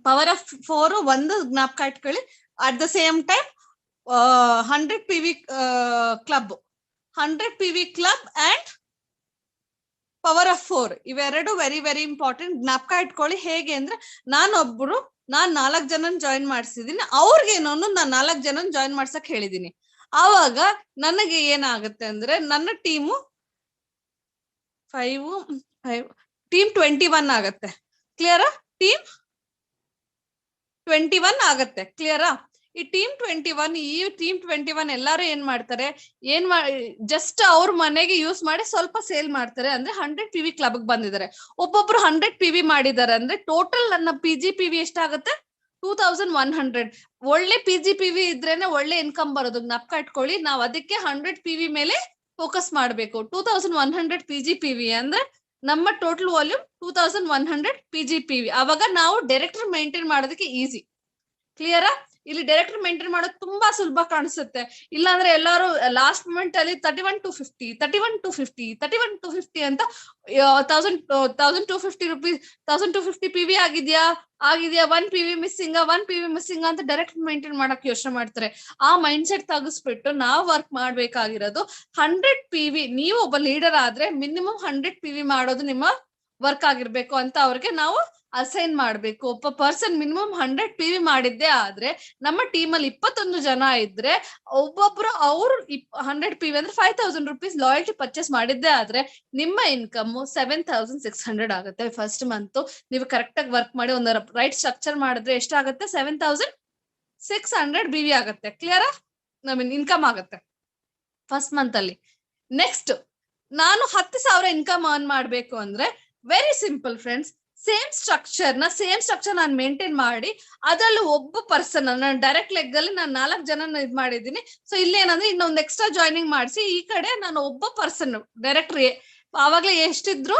ಪವರ್ ಆಫ್ 4 ಒಂದು ಜ್ಞಾಪಕ ಇಟ್ಕೊಳ್ಳಿ. At the same time 100 PV club, 100 PV club and power of 4 ಇವೆರಡು ವೆರಿ ವೆರಿ ಇಂಪಾರ್ಟೆಂಟ್. ಜ್ಞಾಪಕ ಇಟ್ಕೊಳ್ಳಿ. ಹೇಗೆ ಅಂದ್ರೆ ನಾನು 4 ಜನನ್ ಜಾಯಿನ್ ಮಾಡಿಸಿದೀನಿ, ಅವ್ರಿಗೇನೋ ನಾನು 4 ಜನನ್ ಜಾಯಿನ್ ಮಾಡ್ಸಕ್ ಹೇಳಿದೀನಿ. ಆವಾಗ ನನಗೆ ಏನಾಗುತ್ತೆ ಅಂದ್ರೆ ನನ್ನ ಟೀಮು 21 ಆಗತ್ತೆ. ಕ್ಲಿಯರಾ? ಟೀಮ್ 21 ಆಗತ್ತೆ. ಕ್ಲಿಯರಾ? ಈ ಟೀಮ್ 21 ಎಲ್ಲಾರು ಏನ್ ಮಾಡ್ತಾರೆ, ಜಸ್ಟ್ ಅವ್ರ ಮನೆಗೆ ಯೂಸ್ ಮಾಡಿ ಸ್ವಲ್ಪ ಸೇಲ್ ಮಾಡ್ತಾರೆ. ಅಂದ್ರೆ 100 PV ಕ್ಲಬ್ ಬಂದಿದ್ದಾರೆ. ಒಬ್ಬೊಬ್ರು 100 PV ಮಾಡಿದ್ದಾರೆ ಅಂದ್ರೆ ಟೋಟಲ್ ನನ್ನ PGPV ಎಷ್ಟಾಗುತ್ತೆ? 2100. ಒಳ್ಳೆ PGPV ಇದ್ರೇನೆ ಒಳ್ಳೆ ಇನ್ಕಮ್ ಬರೋದು. ಜ್ಞಾಪಕ ಇಟ್ಕೊಳ್ಳಿ. ನಾವ್ ಅದಕ್ಕೆ 100 PV ಮೇಲೆ ಫೋಕಸ್ ಮಾಡ್ಬೇಕು. 2100 PGPV ಅಂದ್ರೆ ನಮ್ಮ ಟೋಟಲ್ ವಾಲ್ಯೂಮ್ 2100 PGPV. ಅವಾಗ ನಾವು ಡೈರೆಕ್ಟರ್ ಮೇಂಟೈನ್ ಮಾಡೋದಕ್ಕೆ ಈಸಿ. ಕ್ಲಿಯರಾ? ಇಲ್ಲಿ ಡೈರೆಕ್ಟರ್ ಮೇಂಟೈನ್ ಮಾಡೋದು ತುಂಬಾ ಸುಲಭ ಕಾಣಿಸುತ್ತೆ. ಇಲ್ಲಾಂದ್ರೆ ಎಲ್ಲಾರು ಲಾಸ್ಟ್ ಮೂಮೆಂಟ್ ಅಲ್ಲಿ 31,250 ಅಂತ 1,250 rupees 1,250 PV ಆಗಿದ್ಯಾ 1 PV ಮಿಸ್ಸಿಂಗ್ ಅಂತ ಡೈರೆಕ್ಟ್ ಮೇಂಟೈನ್ ಮಾಡಕ್ ಯೋಚನೆ ಮಾಡ್ತಾರೆ. ಆ ಮೈಂಡ್ ಸೆಟ್ ತೆಗಿಸ್ಬಿಟ್ಟು ನಾವು ವರ್ಕ್ ಮಾಡ್ಬೇಕಾಗಿರೋದು 100 PV. ನೀವು ಒಬ್ಬ ಲೀಡರ್ ಆದ್ರೆ ಮಿನಿಮಮ್ 100 PV ಮಾಡೋದು ನಿಮ್ಮ ವರ್ಕ್ ಆಗಿರ್ಬೇಕು ಅಂತ ಅವ್ರಿಗೆ ನಾವು ಅಸೈನ್ ಮಾಡ್ಬೇಕು. ಒಬ್ಬ ಪರ್ಸನ್ ಮಿನಿಮಮ್ 100 PV ಮಾಡಿದ್ದೆ ಆದ್ರೆ ನಮ್ಮ ಟೀಮ್ ಅಲ್ಲಿ 21 ಜನ ಇದ್ರೆ ಒಬ್ಬೊಬ್ರು ಅವ್ರು 100 PV ಅಂದ್ರೆ 5,000 rupees ಲಾಯಲ್ಟಿ ಪರ್ಚೇಸ್ ಮಾಡಿದ್ದೆ ಆದ್ರೆ ನಿಮ್ಮ ಇನ್ಕಮ್ 7,600 ಆಗುತ್ತೆ. ಫಸ್ಟ್ ಮಂತ್ ನೀವು ಕರೆಕ್ಟ್ ಆಗಿ ವರ್ಕ್ ಮಾಡಿ ಒಂದು ರೈಟ್ ಸ್ಟ್ರಕ್ಚರ್ ಮಾಡಿದ್ರೆ ಎಷ್ಟಾಗುತ್ತೆ? 7,600 BV ಆಗುತ್ತೆ. ಕ್ಲಿಯರಾ? ಇನ್ಕಮ್ ಆಗುತ್ತೆ ಫಸ್ಟ್ ಮಂತ್ ಅಲ್ಲಿ. ನೆಕ್ಸ್ಟ್ ನಾನು 10,000 ಇನ್ಕಮ್ ಅರ್ನ್ ಮಾಡ್ಬೇಕು ಅಂದ್ರೆ very simple friends. Same structure ನಾನು ಮೇಂಟೈನ್ ಮಾಡಿ ಅದ್ರಲ್ಲಿ ಒಬ್ಬ ಪರ್ಸನ್ ನಾನು ಡೈರೆಕ್ಟ್ ಲೆಗ್ ಅಲ್ಲಿ ನಾನು 4 ಜನ ಇದ್ ಮಾಡಿದೀನಿ. ಸೊ ಇಲ್ಲಿ ಏನಂದ್ರೆ ಇನ್ನೊಂದು ಎಕ್ಸ್ಟ್ರಾ ಜಾಯ್ನಿಂಗ್ ಮಾಡಿಸಿ ಈ ಕಡೆ ನಾನು ಒಬ್ಬ ಪರ್ಸನ್ ಡೈರೆಕ್ಟರ್ ಆವಾಗ್ಲೇ ಎಷ್ಟಿದ್ರು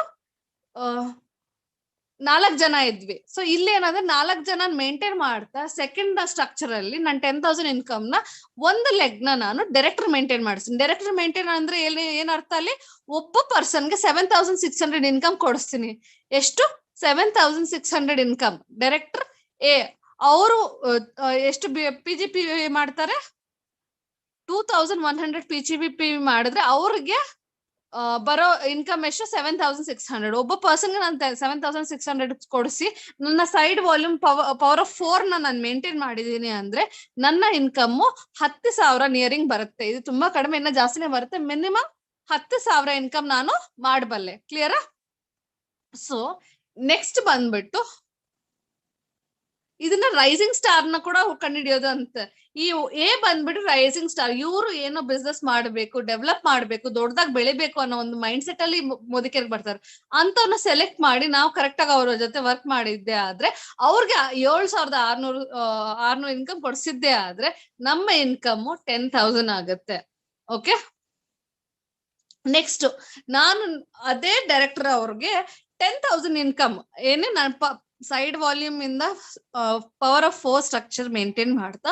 4 ಜನ ಇದ್ವಿ. ಸೊ ಇಲ್ಲಿ ಏನಂದ್ರೆ 4 ಜನ ಮೇಂಟೈನ್ ಮಾಡ್ತಾ ಸೆಕೆಂಡ್ ಸ್ಟ್ರಕ್ಚರ್ ಅಲ್ಲಿ ನಾನು 10,000 ಇನ್ಕಮ್ ನ ಒಂದು ಲೆಗ್ ನಾನು ಡೈರೆಕ್ಟರ್ ಮೇಂಟೈನ್ ಮಾಡಿಸ್ತೀನಿ. ಡೈರೆಕ್ಟರ್ ಮೇಂಟೈನ್ ಅಂದ್ರೆ ಏನ್ ಅರ್ಥ? ಅಲ್ಲಿ ಒಬ್ಬ ಪರ್ಸನ್ಗೆ 7,600 ಇನ್ಕಮ್ ಕೊಡಿಸ್ತೀನಿ. ಎಷ್ಟು? 7,600 ಇನ್ಕಮ್. ಡೈರೆಕ್ಟರ್ ಅವರು ಎಷ್ಟು PGPV ಮಾಡ್ತಾರೆ? 2,100 PGPV ಮಾಡಿದ್ರೆ ಅವ್ರಿಗೆ ಬರೋ ಇನ್ಕಮ್ ಎಷ್ಟು? 7,600. ಒಬ್ಬ ಪರ್ಸನ್ಗೆ ನಾನು 7,600 ಕೊಡಿಸಿ ನನ್ನ ಸೈಡ್ ವಾಲ್ಯೂಮ್ ಪವರ್ ಆಫ್ 4 ನಾನು ಮೇಂಟೈನ್ ಮಾಡಿದೀನಿ ಅಂದ್ರೆ ನನ್ನ ಇನ್ಕಮ್ 10,000 ನಿಯರಿಂಗ್ ಬರುತ್ತೆ. ಇದು ತುಂಬಾ ಕಡಿಮೆ, ಇನ್ನ ಜಾಸ್ತಿನೇ ಬರುತ್ತೆ. ಮಿನಿಮಮ್ 10,000 ಇನ್ಕಮ್ ನಾನು ಮಾಡಬಲ್ಲೆ. ಕ್ಲಿಯರಾ? ಸೊ ನೆಕ್ಸ್ಟ್ ಬಂದ್ಬಿಟ್ಟು ಇದನ್ನ ರೈಸಿಂಗ್ ಸ್ಟಾರ್ ನ ಕೂಡ ಕಂಡುಹಿಡಿಯೋದು ಅಂತ. ಈ ಬಂದ್ಬಿಟ್ಟು ರೈಸಿಂಗ್ ಸ್ಟಾರ್. ಇವರು ಏನೋ ಬಿಸ್ನೆಸ್ ಮಾಡ್ಬೇಕು, ಡೆವಲಪ್ ಮಾಡ್ಬೇಕು, ದೊಡ್ಡದಾಗಿ ಬೆಳಿಬೇಕು ಅನ್ನೋ ಒಂದು ಮೈಂಡ್ ಸೆಟ್ ಅಲ್ಲಿ ಮುದುಕರಿಗೆ ಬರ್ತಾರೆ. ಅಂತವ್ನ ಸೆಲೆಕ್ಟ್ ಮಾಡಿ ನಾವು ಕರೆಕ್ಟ್ ಆಗಿ ಅವ್ರ ಜೊತೆ ವರ್ಕ್ ಮಾಡಿದ್ದೆ ಆದ್ರೆ ಅವ್ರಿಗೆ 7,600 ಇನ್ಕಮ್ ಕೊಡ್ಸಿದ್ದೆ ಆದ್ರೆ ನಮ್ಮ ಇನ್ಕಮ್ 10,000 ಆಗುತ್ತೆ. ಓಕೆ. ನೆಕ್ಸ್ಟ್ ನಾನು ಅದೇ ಡೈರೆಕ್ಟರ್ ಅವ್ರಿಗೆ 10,000 ಇನ್ಕಮ್ ನಾನು ಸೈಡ್ ವಾಲ್ಯೂಮ್ ಇಂದ ಪವರ್ ಆಫ್ 4 ಸ್ಟ್ರಕ್ಚರ್ ಮೇಂಟೈನ್ ಮಾಡ್ತಾ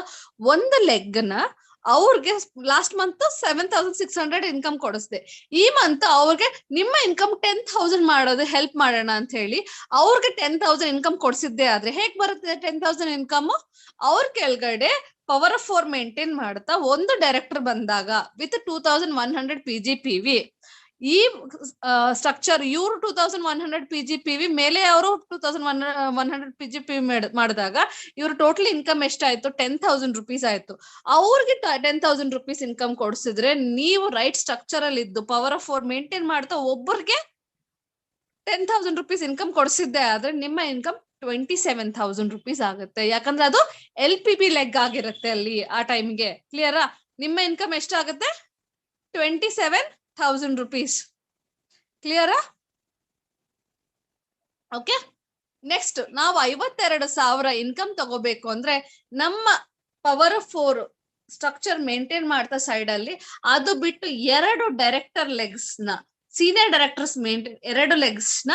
ಒಂದು ಲೆಗ್ ನ ಅವ್ರಿಗೆ ಲಾಸ್ಟ್ ಮಂತ್ 7,600 ಇನ್ಕಮ್ ಕೊಡಿಸ್ದೆ. ಈ ಮಂತ್ ಅವ್ರಿಗೆ ನಿಮ್ಮ ಇನ್ಕಮ್ 10,000 ಮಾಡೋದು ಹೆಲ್ಪ್ ಮಾಡೋಣ ಅಂತ ಹೇಳಿ ಅವ್ರಿಗೆ 10,000 ಇನ್ಕಮ್ ಕೊಡ್ಸಿದ್ದೆ ಆದ್ರೆ ಹೇಗ್ ಬರುತ್ತೆ 10,000 ಇನ್ಕಮ್? ಅವ್ರ ಕೆಳಗಡೆ ಪವರ್ ಆಫ್ 4 ಮೇಂಟೈನ್ ಮಾಡ್ತಾ ಒಂದು ಡೈರೆಕ್ಟರ್ ಬಂದಾಗ ವಿತ್ 2,100 PGPV ಈ ಸ್ಟ್ರಕ್ಚರ್ ಇವರು 2,100 PGPV ಮೇಲೆ ಅವರು 2,100 PGPV ಮಾಡಿದಾಗ ಇವ್ರ ಟೋಟಲ್ ಇನ್ಕಮ್ ಎಷ್ಟಾಯ್ತು? 10,000 rupees ಆಯ್ತು. ಅವ್ರಿಗೆ 10,000 rupees ಇನ್ಕಮ್ ಕೊಡ್ಸಿದ್ರೆ ನೀವು ರೈಟ್ ಸ್ಟ್ರಕ್ಚರ್ ಅಲ್ಲಿ ಇದ್ದು ಪವರ್ ಆಫ್ 4 ಮೇಂಟೈನ್ ಮಾಡ್ತಾ ಒಬ್ಬರಿಗೆ 10,000 rupees ಇನ್ಕಮ್ ಕೊಡ್ಸಿದ್ದೆ ಆದ್ರೆ ನಿಮ್ಮ ಇನ್ಕಮ್ 27,000 rupees ಆಗುತ್ತೆ. ಯಾಕಂದ್ರೆ ಅದು LPP ಲೆಗ್ ಆಗಿರುತ್ತೆ ಅಲ್ಲಿ ಆ ಟೈಮ್ಗೆ. ಕ್ಲಿಯರಾ? ನಿಮ್ಮ ಇನ್ಕಮ್ ಎಷ್ಟಾಗುತ್ತೆ? 27,000 rupees. ಕ್ಲಿಯರಾ? ಓಕೆ. ನೆಕ್ಸ್ಟ್ ನಾವು 52,000 ಇನ್ಕಮ್ ತಗೋಬೇಕು ಅಂದ್ರೆ ನಮ್ಮ ಪವರ್ ಆಫ್ 4 ಸ್ಟ್ರಕ್ಚರ್ ಮೇಂಟೈನ್ ಮಾಡ್ತಾ ಸೈಡ್ ಅಲ್ಲಿ ಅದು ಬಿಟ್ಟು 2 ಡೈರೆಕ್ಟರ್ ಲೆಗ್ಸ್ ನ ಸೀನಿಯರ್ ಡೈರೆಕ್ಟರ್ಸ್ ಮೇಂಟೈನ್ 2 ಲೆಗ್ಸ್ ನ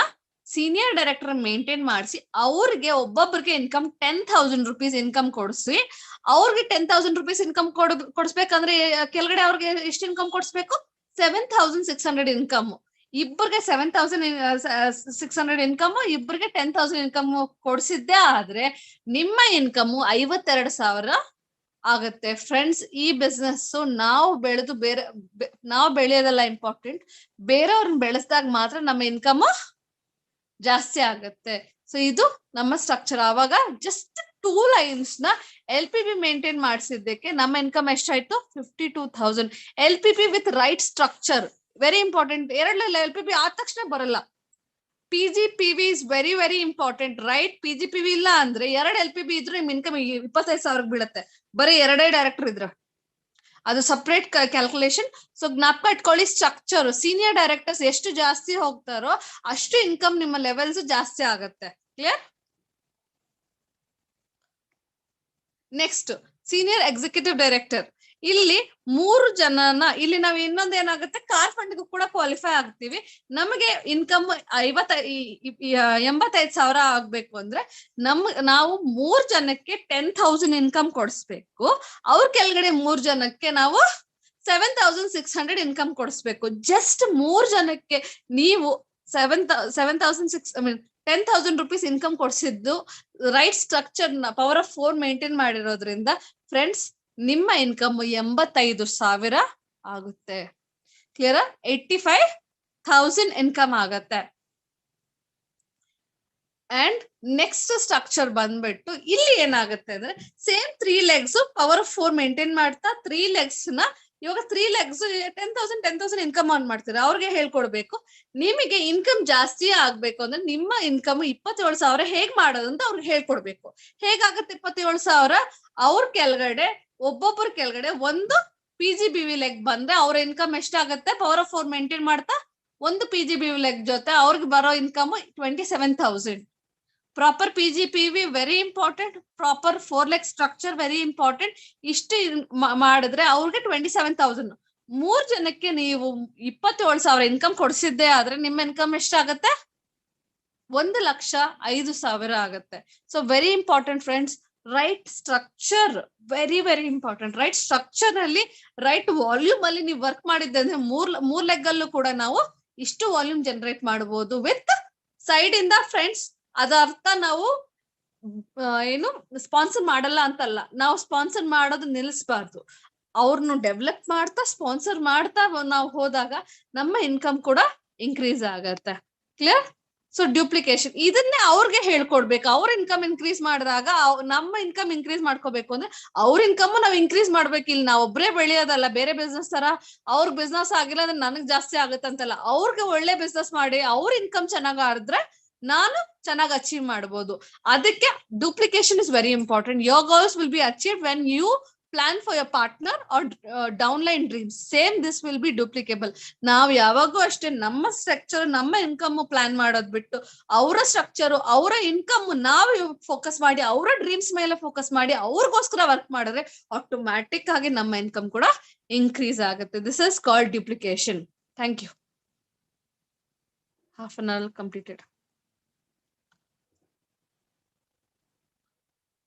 ಸೀನಿಯರ್ ಡೈರೆಕ್ಟರ್ ಮೇಂಟೈನ್ ಮಾಡಿಸಿ ಅವ್ರಿಗೆ ಒಬ್ಬೊಬ್ಬರಿಗೆ ಇನ್ಕಮ್ 10,000 rupees ಇನ್ಕಮ್ ಕೊಡಿಸಿ, ಅವ್ರಿಗೆ 10,000 rupees ಇನ್ಕಮ್ ಕೊಡಿಸ್ಬೇಕಂದ್ರೆ ಕೆಳಗಡೆ ಅವ್ರಿಗೆ ಎಷ್ಟು ಇನ್ಕಮ್ ಕೊಡಿಸ್ಬೇಕು? 7,600 ಇನ್ಕಮ್. ಇಬ್ಬರಿಗೆ 7,600 ಇನ್ಕಮ್, ಇಬ್ಬರಿಗೆ 10,000 ಇನ್ಕಮ್ ಕೊಡಿಸಿದ್ದೆ ಆದ್ರೆ ನಿಮ್ಮ ಇನ್ಕಮ್ 52,000 ಆಗತ್ತೆ. ಫ್ರೆಂಡ್ಸ್, ಈ ಬಿಸ್ನೆಸ್ ನಾವು ಬೆಳೆದು ನಾವು ಬೆಳೆಯೋದಲ್ಲ ಇಂಪಾರ್ಟೆಂಟ್, ಬೇರೆಯವ್ರನ್ನ ಬೆಳೆಸಿದಾಗ ಮಾತ್ರ ನಮ್ಮ ಇನ್ಕಮ್ ಜಾಸ್ತಿ ಆಗತ್ತೆ. ಸೊ ಇದು ನಮ್ಮ ಸ್ಟ್ರಕ್ಚರ್. ಆವಾಗ ಜಸ್ಟ್ 2 lines ನ LPP ಮೇಂಟೈನ್ ಮಾಡಿಸಿದ್ದಕ್ಕೆ ನಮ್ಮ ಇನ್ಕಮ್ ಎಷ್ಟಾಯ್ತು? 52,000. LPP with right structure very important. 2 LPP ಆದ ತಕ್ಷಣ ಬರಲ್ಲ. PGPV is very very important. Right PGPV ಇಲ್ಲ ಅಂದ್ರೆ 2 LPP ಇದ್ರೆ ನಿಮ್ ಇನ್ಕಮ್ 25,000 ಬೀಳುತ್ತೆ, ಬರೀ 2 ಡೈರೆಕ್ಟರ್ ಇದ್ರೆ. ಅದು ಸಪ್ರೇಟ್ ಕ್ಯಾಲ್ಕುಲೇಷನ್. ಸೊ ಜ್ಞಾಪಕ ಇಟ್ಕೊಳ್ಳಿ, ಸ್ಟ್ರಕ್ಚರ್ ಸೀನಿಯರ್ ಡೈರೆಕ್ಟರ್ಸ್ ಎಷ್ಟು ಜಾಸ್ತಿ ಹೋಗ್ತಾರೋ ಅಷ್ಟು ಇನ್ಕಮ್ ನಿಮ್ಮ ಲೆವೆಲ್ಸ್ ಜಾಸ್ತಿ ಆಗತ್ತೆ. Clear? Next senior executive director. ಇಲ್ಲಿ 3 ಜನನ ಇಲ್ಲಿ ನಾವು ಇನ್ನೊಂದ್ ಏನಾಗುತ್ತೆ, ಕಾರ್ ಫಂಡ್ಗೂ ಕೂಡ ಕ್ವಾಲಿಫೈ ಆಗ್ತೀವಿ. ನಮಗೆ ಇನ್ಕಮ್ 85,000 ಆಗ್ಬೇಕು ಅಂದ್ರೆ ನಾವು 3 ಜನಕ್ಕೆ 10,000 ಇನ್ಕಮ್ ಕೊಡಿಸ್ಬೇಕು. ಅವ್ರ ಕೆಳಗಡೆ 3 ಜನಕ್ಕೆ ನಾವು 7,600 ಇನ್ಕಮ್ ಕೊಡಿಸ್ಬೇಕು. ಜಸ್ಟ್ 3 ಜನಕ್ಕೆ ನೀವು 10,000 rupees ಇನ್ಕಮ್ ಕೊಡಿಸಿದ್ದು ರೈಟ್ ಸ್ಟ್ರಕ್ಚರ್ ನ ಪವರ್ ಆಫ್ 4 ಮೇಂಟೈನ್ ಮಾಡಿರೋದ್ರಿಂದ ಫ್ರೆಂಡ್ಸ್ ನಿಮ್ಮ ಇನ್ಕಮ್ 85,000 ಆಗುತ್ತೆ. ಕ್ಲಿಯರ್? 85,000 ಇನ್ಕಮ್ ಆಗತ್ತೆ. ಅಂಡ್ ನೆಕ್ಸ್ಟ್ ಸ್ಟ್ರಕ್ಚರ್ ಬಂದ್ಬಿಟ್ಟು ಇಲ್ಲಿ ಏನಾಗುತ್ತೆ ಅಂದ್ರೆ same 3 legs power of 4 maintain ಮಾಡ್ತಾ 3 legs ನ ಇವಾಗ 3 legs 10,000 ಇನ್ಕಮ್ ಆನ್ ಮಾಡ್ತೀರಾ. ಅವ್ರಿಗೆ ಹೇಳ್ಕೊಡ್ಬೇಕು, ನಿಮಗೆ ಇನ್ಕಮ್ ಜಾಸ್ತಿ ಆಗ್ಬೇಕು ಅಂದ್ರೆ ನಿಮ್ಮ ಇನ್ಕಮ್ 27,000 ಹೇಗ್ ಮಾಡೋದು ಅಂತ ಅವ್ರಿಗೆ ಹೇಳ್ಕೊಡ್ಬೇಕು. ಹೇಗಾಗತ್ತೆ 27,000? ಅವ್ರ ಕೆಳಗಡೆ ಒಬ್ಬೊಬ್ಬರ ಕೆಳಗಡೆ ಒಂದು PGBV ಲೆಗ್ ಬಂದ್ರೆ ಅವ್ರ ಇನ್ಕಮ್ ಎಷ್ಟಾಗತ್ತೆ? ಪವರ್ ಆಫ್ 4 ಮೇಂಟೈನ್ ಮಾಡ್ತಾ ಒಂದು PGBV ಲೆಗ್ ಜೊತೆ ಅವ್ರಿಗೆ ಬರೋ income 27,000. Proper PGPV very important. Proper 4 leg structure very important. ಇಷ್ಟು ಮಾಡಿದ್ರೆ ಅವ್ರಿಗೆ 27,000. 3 ಜನಕ್ಕೆ ನೀವು 27,000 ಇನ್ಕಮ್ ಕೊಡಿಸಿದ್ದೆ ಆದ್ರೆ ನಿಮ್ಮ ಇನ್ಕಮ್ ಎಷ್ಟಾಗತ್ತೆ? 1,05,000 ಆಗತ್ತೆ. So very important friends. Right structure very very important. Right structure ಅಲ್ಲಿ ರೈಟ್ ವಾಲ್ಯೂಮ್ ಅಲ್ಲಿ ನೀವು ವರ್ಕ್ ಮಾಡಿದ್ದೆ ಅಂದ್ರೆ 3 ಲೆಗ್ ಅಲ್ಲೂ ಕೂಡ ನಾವು ಇಷ್ಟು ವಾಲ್ಯೂಮ್ ಜನರೇಟ್ ಮಾಡಬಹುದು ವಿತ್ ಸೈಡ್ ಇಂದ. ಫ್ರೆಂಡ್ಸ್, ಅದರ್ಥ ನಾವು ಏನು ಸ್ಪಾನ್ಸರ್ ಮಾಡಲ್ಲ ಅಂತಲ್ಲ, ನಾವು ಸ್ಪಾನ್ಸರ್ ಮಾಡೋದು ನಿಲ್ಲಿಸಬಾರ್ದು. ಅವ್ರನ್ನು ಡೆವಲಪ್ ಮಾಡ್ತಾ ಸ್ಪಾನ್ಸರ್ ಮಾಡ್ತಾ ನಾವು ಹೋದಾಗ ನಮ್ಮ ಇನ್ಕಮ್ ಕೂಡ ಇನ್ಕ್ರೀಸ್ ಆಗತ್ತೆ. ಕ್ಲಿಯರ್? ಸೊ ಡ್ಯೂಪ್ಲಿಕೇಶನ್ ಇದನ್ನೇ ಅವ್ರಿಗೆ ಹೇಳ್ಕೊಡ್ಬೇಕು. ಅವ್ರ ಇನ್ಕಮ್ ಇನ್ಕ್ರೀಸ್ ಮಾಡಿದಾಗ ನಮ್ಮ ಇನ್ಕಮ್ ಇನ್ಕ್ರೀಸ್ ಮಾಡ್ಕೋಬೇಕು ಅಂದ್ರೆ ಅವ್ರ ಇನ್ಕಮ್ ನಾವ್ ಇನ್ಕ್ರೀಸ್ ಮಾಡ್ಬೇಕು. ಇಲ್ಲಿ ನಾವ್ ಒಬ್ರೇ ಬೆಳೆಯೋದಲ್ಲ, ಬೇರೆ ಬಿಸ್ನೆಸ್ ತರ ಅವ್ರ ಬಿಸ್ನೆಸ್ ಆಗಿಲ್ಲ ಅಂದ್ರೆ ನನಗ್ ಜಾಸ್ತಿ ಆಗತ್ತಂತಲ್ಲ. ಅವ್ರಿಗೆ ಒಳ್ಳೆ ಬಿಸ್ನೆಸ್ ಮಾಡಿ ಅವ್ರ ಇನ್ಕಮ್ ಚೆನ್ನಾಗ್ ಆಡಿದ್ರೆ ನಾನು ಚೆನ್ನಾಗಿ ಅಚೀವ್ ಮಾಡಬಹುದು. ಅದಕ್ಕೆ duplication is very important. Your goals will be achieved when you plan for your partner or downline dreams. Same this will be duplicable. ನಾವು ಯಾವಾಗೂ ಅಷ್ಟೇ ನಮ್ಮ ಸ್ಟ್ರಕ್ಚರ್ ನಮ್ಮ ಇನ್ಕಮ್ ಪ್ಲಾನ್ ಮಾಡೋದ್ ಬಿಟ್ಟು ಅವರ ಸ್ಟ್ರಕ್ಚರ್ ಅವರ ಇನ್ಕಮ್ ನಾವು ಫೋಕಸ್ ಮಾಡಿ ಅವರ ಡ್ರೀಮ್ಸ್ ಮೇಲೆ ಫೋಕಸ್ ಮಾಡಿ ಅವ್ರಿಗೋಸ್ಕರ ವರ್ಕ್ ಮಾಡಿದ್ರೆ ಆಟೋಮ್ಯಾಟಿಕ್ ಆಗಿ ನಮ್ಮ ಇನ್ಕಮ್ ಕೂಡ ಇನ್ಕ್ರೀಸ್ ಆಗುತ್ತೆ. This is called duplication. Thank you. Half an hour completed.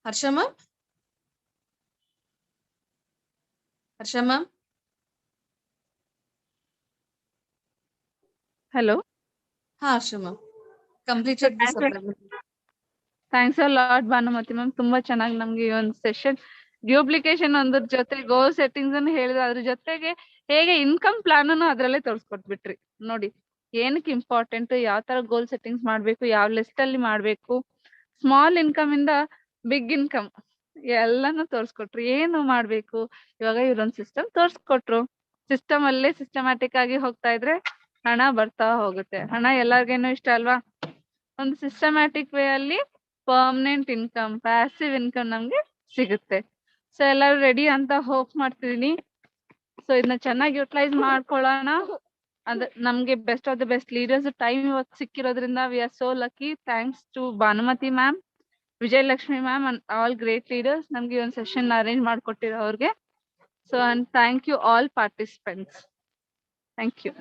Harsha ma'am? Harsha ma'am? Hello. ಹಾ Harsha ma'am, completed. Thanks a lot Bhanumathi ma'am. ತುಂಬಾ ಚೆನ್ನಾಗಿ ನಮ್ಗೆ ಈ ಒಂದು ಸೆಷನ್ ಡ್ಯೂಪ್ಲಿಕೇಶನ್ ಒಂದ್ರ ಜೊತೆ ಗೋಲ್ ಸೆಟ್ಟಿಂಗ್ಸ್ ಅನ್ನು ಹೇಳಿದ್ರೆ ಅದ್ರ ಜೊತೆಗೆ ಹೇಗೆ ಇನ್ಕಮ್ ಪ್ಲಾನ್ ಅನ್ನು ಅದ್ರಲ್ಲೇ ತೋರಿಸ್ಕೊಟ್ಬಿಟ್ರಿ. ನೋಡಿ ಏನಕ್ಕೆ ಇಂಪಾರ್ಟೆಂಟ್, ಯಾವ ತರ ಗೋಲ್ ಸೆಟ್ಟಿಂಗ್ಸ್ ಮಾಡ್ಬೇಕು, ಯಾವ ಲಿಸ್ಟ್ ಅಲ್ಲಿ ಮಾಡ್ಬೇಕು, ಸ್ಮಾಲ್ ಇನ್ಕಮ್ ಇಂದ ಬಿಗ್ ಇನ್ಕಮ್ ಎಲ್ಲಾನು ತೋರ್ಸ್ಕೊಟ್ರು. ಏನು ಮಾಡ್ಬೇಕು ಇವಾಗ ಇವ್ರೊಂದ್ ಸಿಸ್ಟಮ್ ತೋರ್ಸ್ಕೊಟ್ರು. ಸಿಸ್ಟಮ್ ಅಲ್ಲೇ ಸಿಸ್ಟಮ್ಯಾಟಿಕ್ ಆಗಿ ಹೋಗ್ತಾ ಇದ್ರೆ ಹಣ ಬರ್ತಾ ಹೋಗುತ್ತೆ. ಹಣ ಎಲ್ಲರಿಗೇನು ಇಷ್ಟ ಅಲ್ವಾ? ಒಂದು ಸಿಸ್ಟಮ್ಯಾಟಿಕ್ ವೇ ಅಲ್ಲಿ ಪರ್ಮನೆಂಟ್ ಇನ್ಕಮ್, ಪ್ಯಾಸಿವ್ ಇನ್ಕಮ್ ನಮ್ಗೆ ಸಿಗುತ್ತೆ. ಸೊ ಎಲ್ಲರೂ ರೆಡಿ ಅಂತ ಹೋಪ್ ಮಾಡ್ತಿದೀನಿ. ಸೊ ಇದನ್ನ ಚೆನ್ನಾಗಿ ಯುಟಿಲೈಸ್ ಮಾಡ್ಕೊಳ್ಳೋಣ. ಅಂದ್ರೆ ನಮ್ಗೆ best of the best leaders time ಇವತ್ತು ಸಿಕ್ಕಿರೋದ್ರಿಂದ we are so lucky. Thanks to Bhanumathi ma'am, Vijayalakshmi ma'am and all great leaders ನಮ್ಗೆ ಒಂದು ಸೆಷನ್ ಅರೇಂಜ್ ಮಾಡ್ಕೊಟ್ಟಿರೋ ಅವ್ರಿಗೆ. So and thank you all participants. Thank you.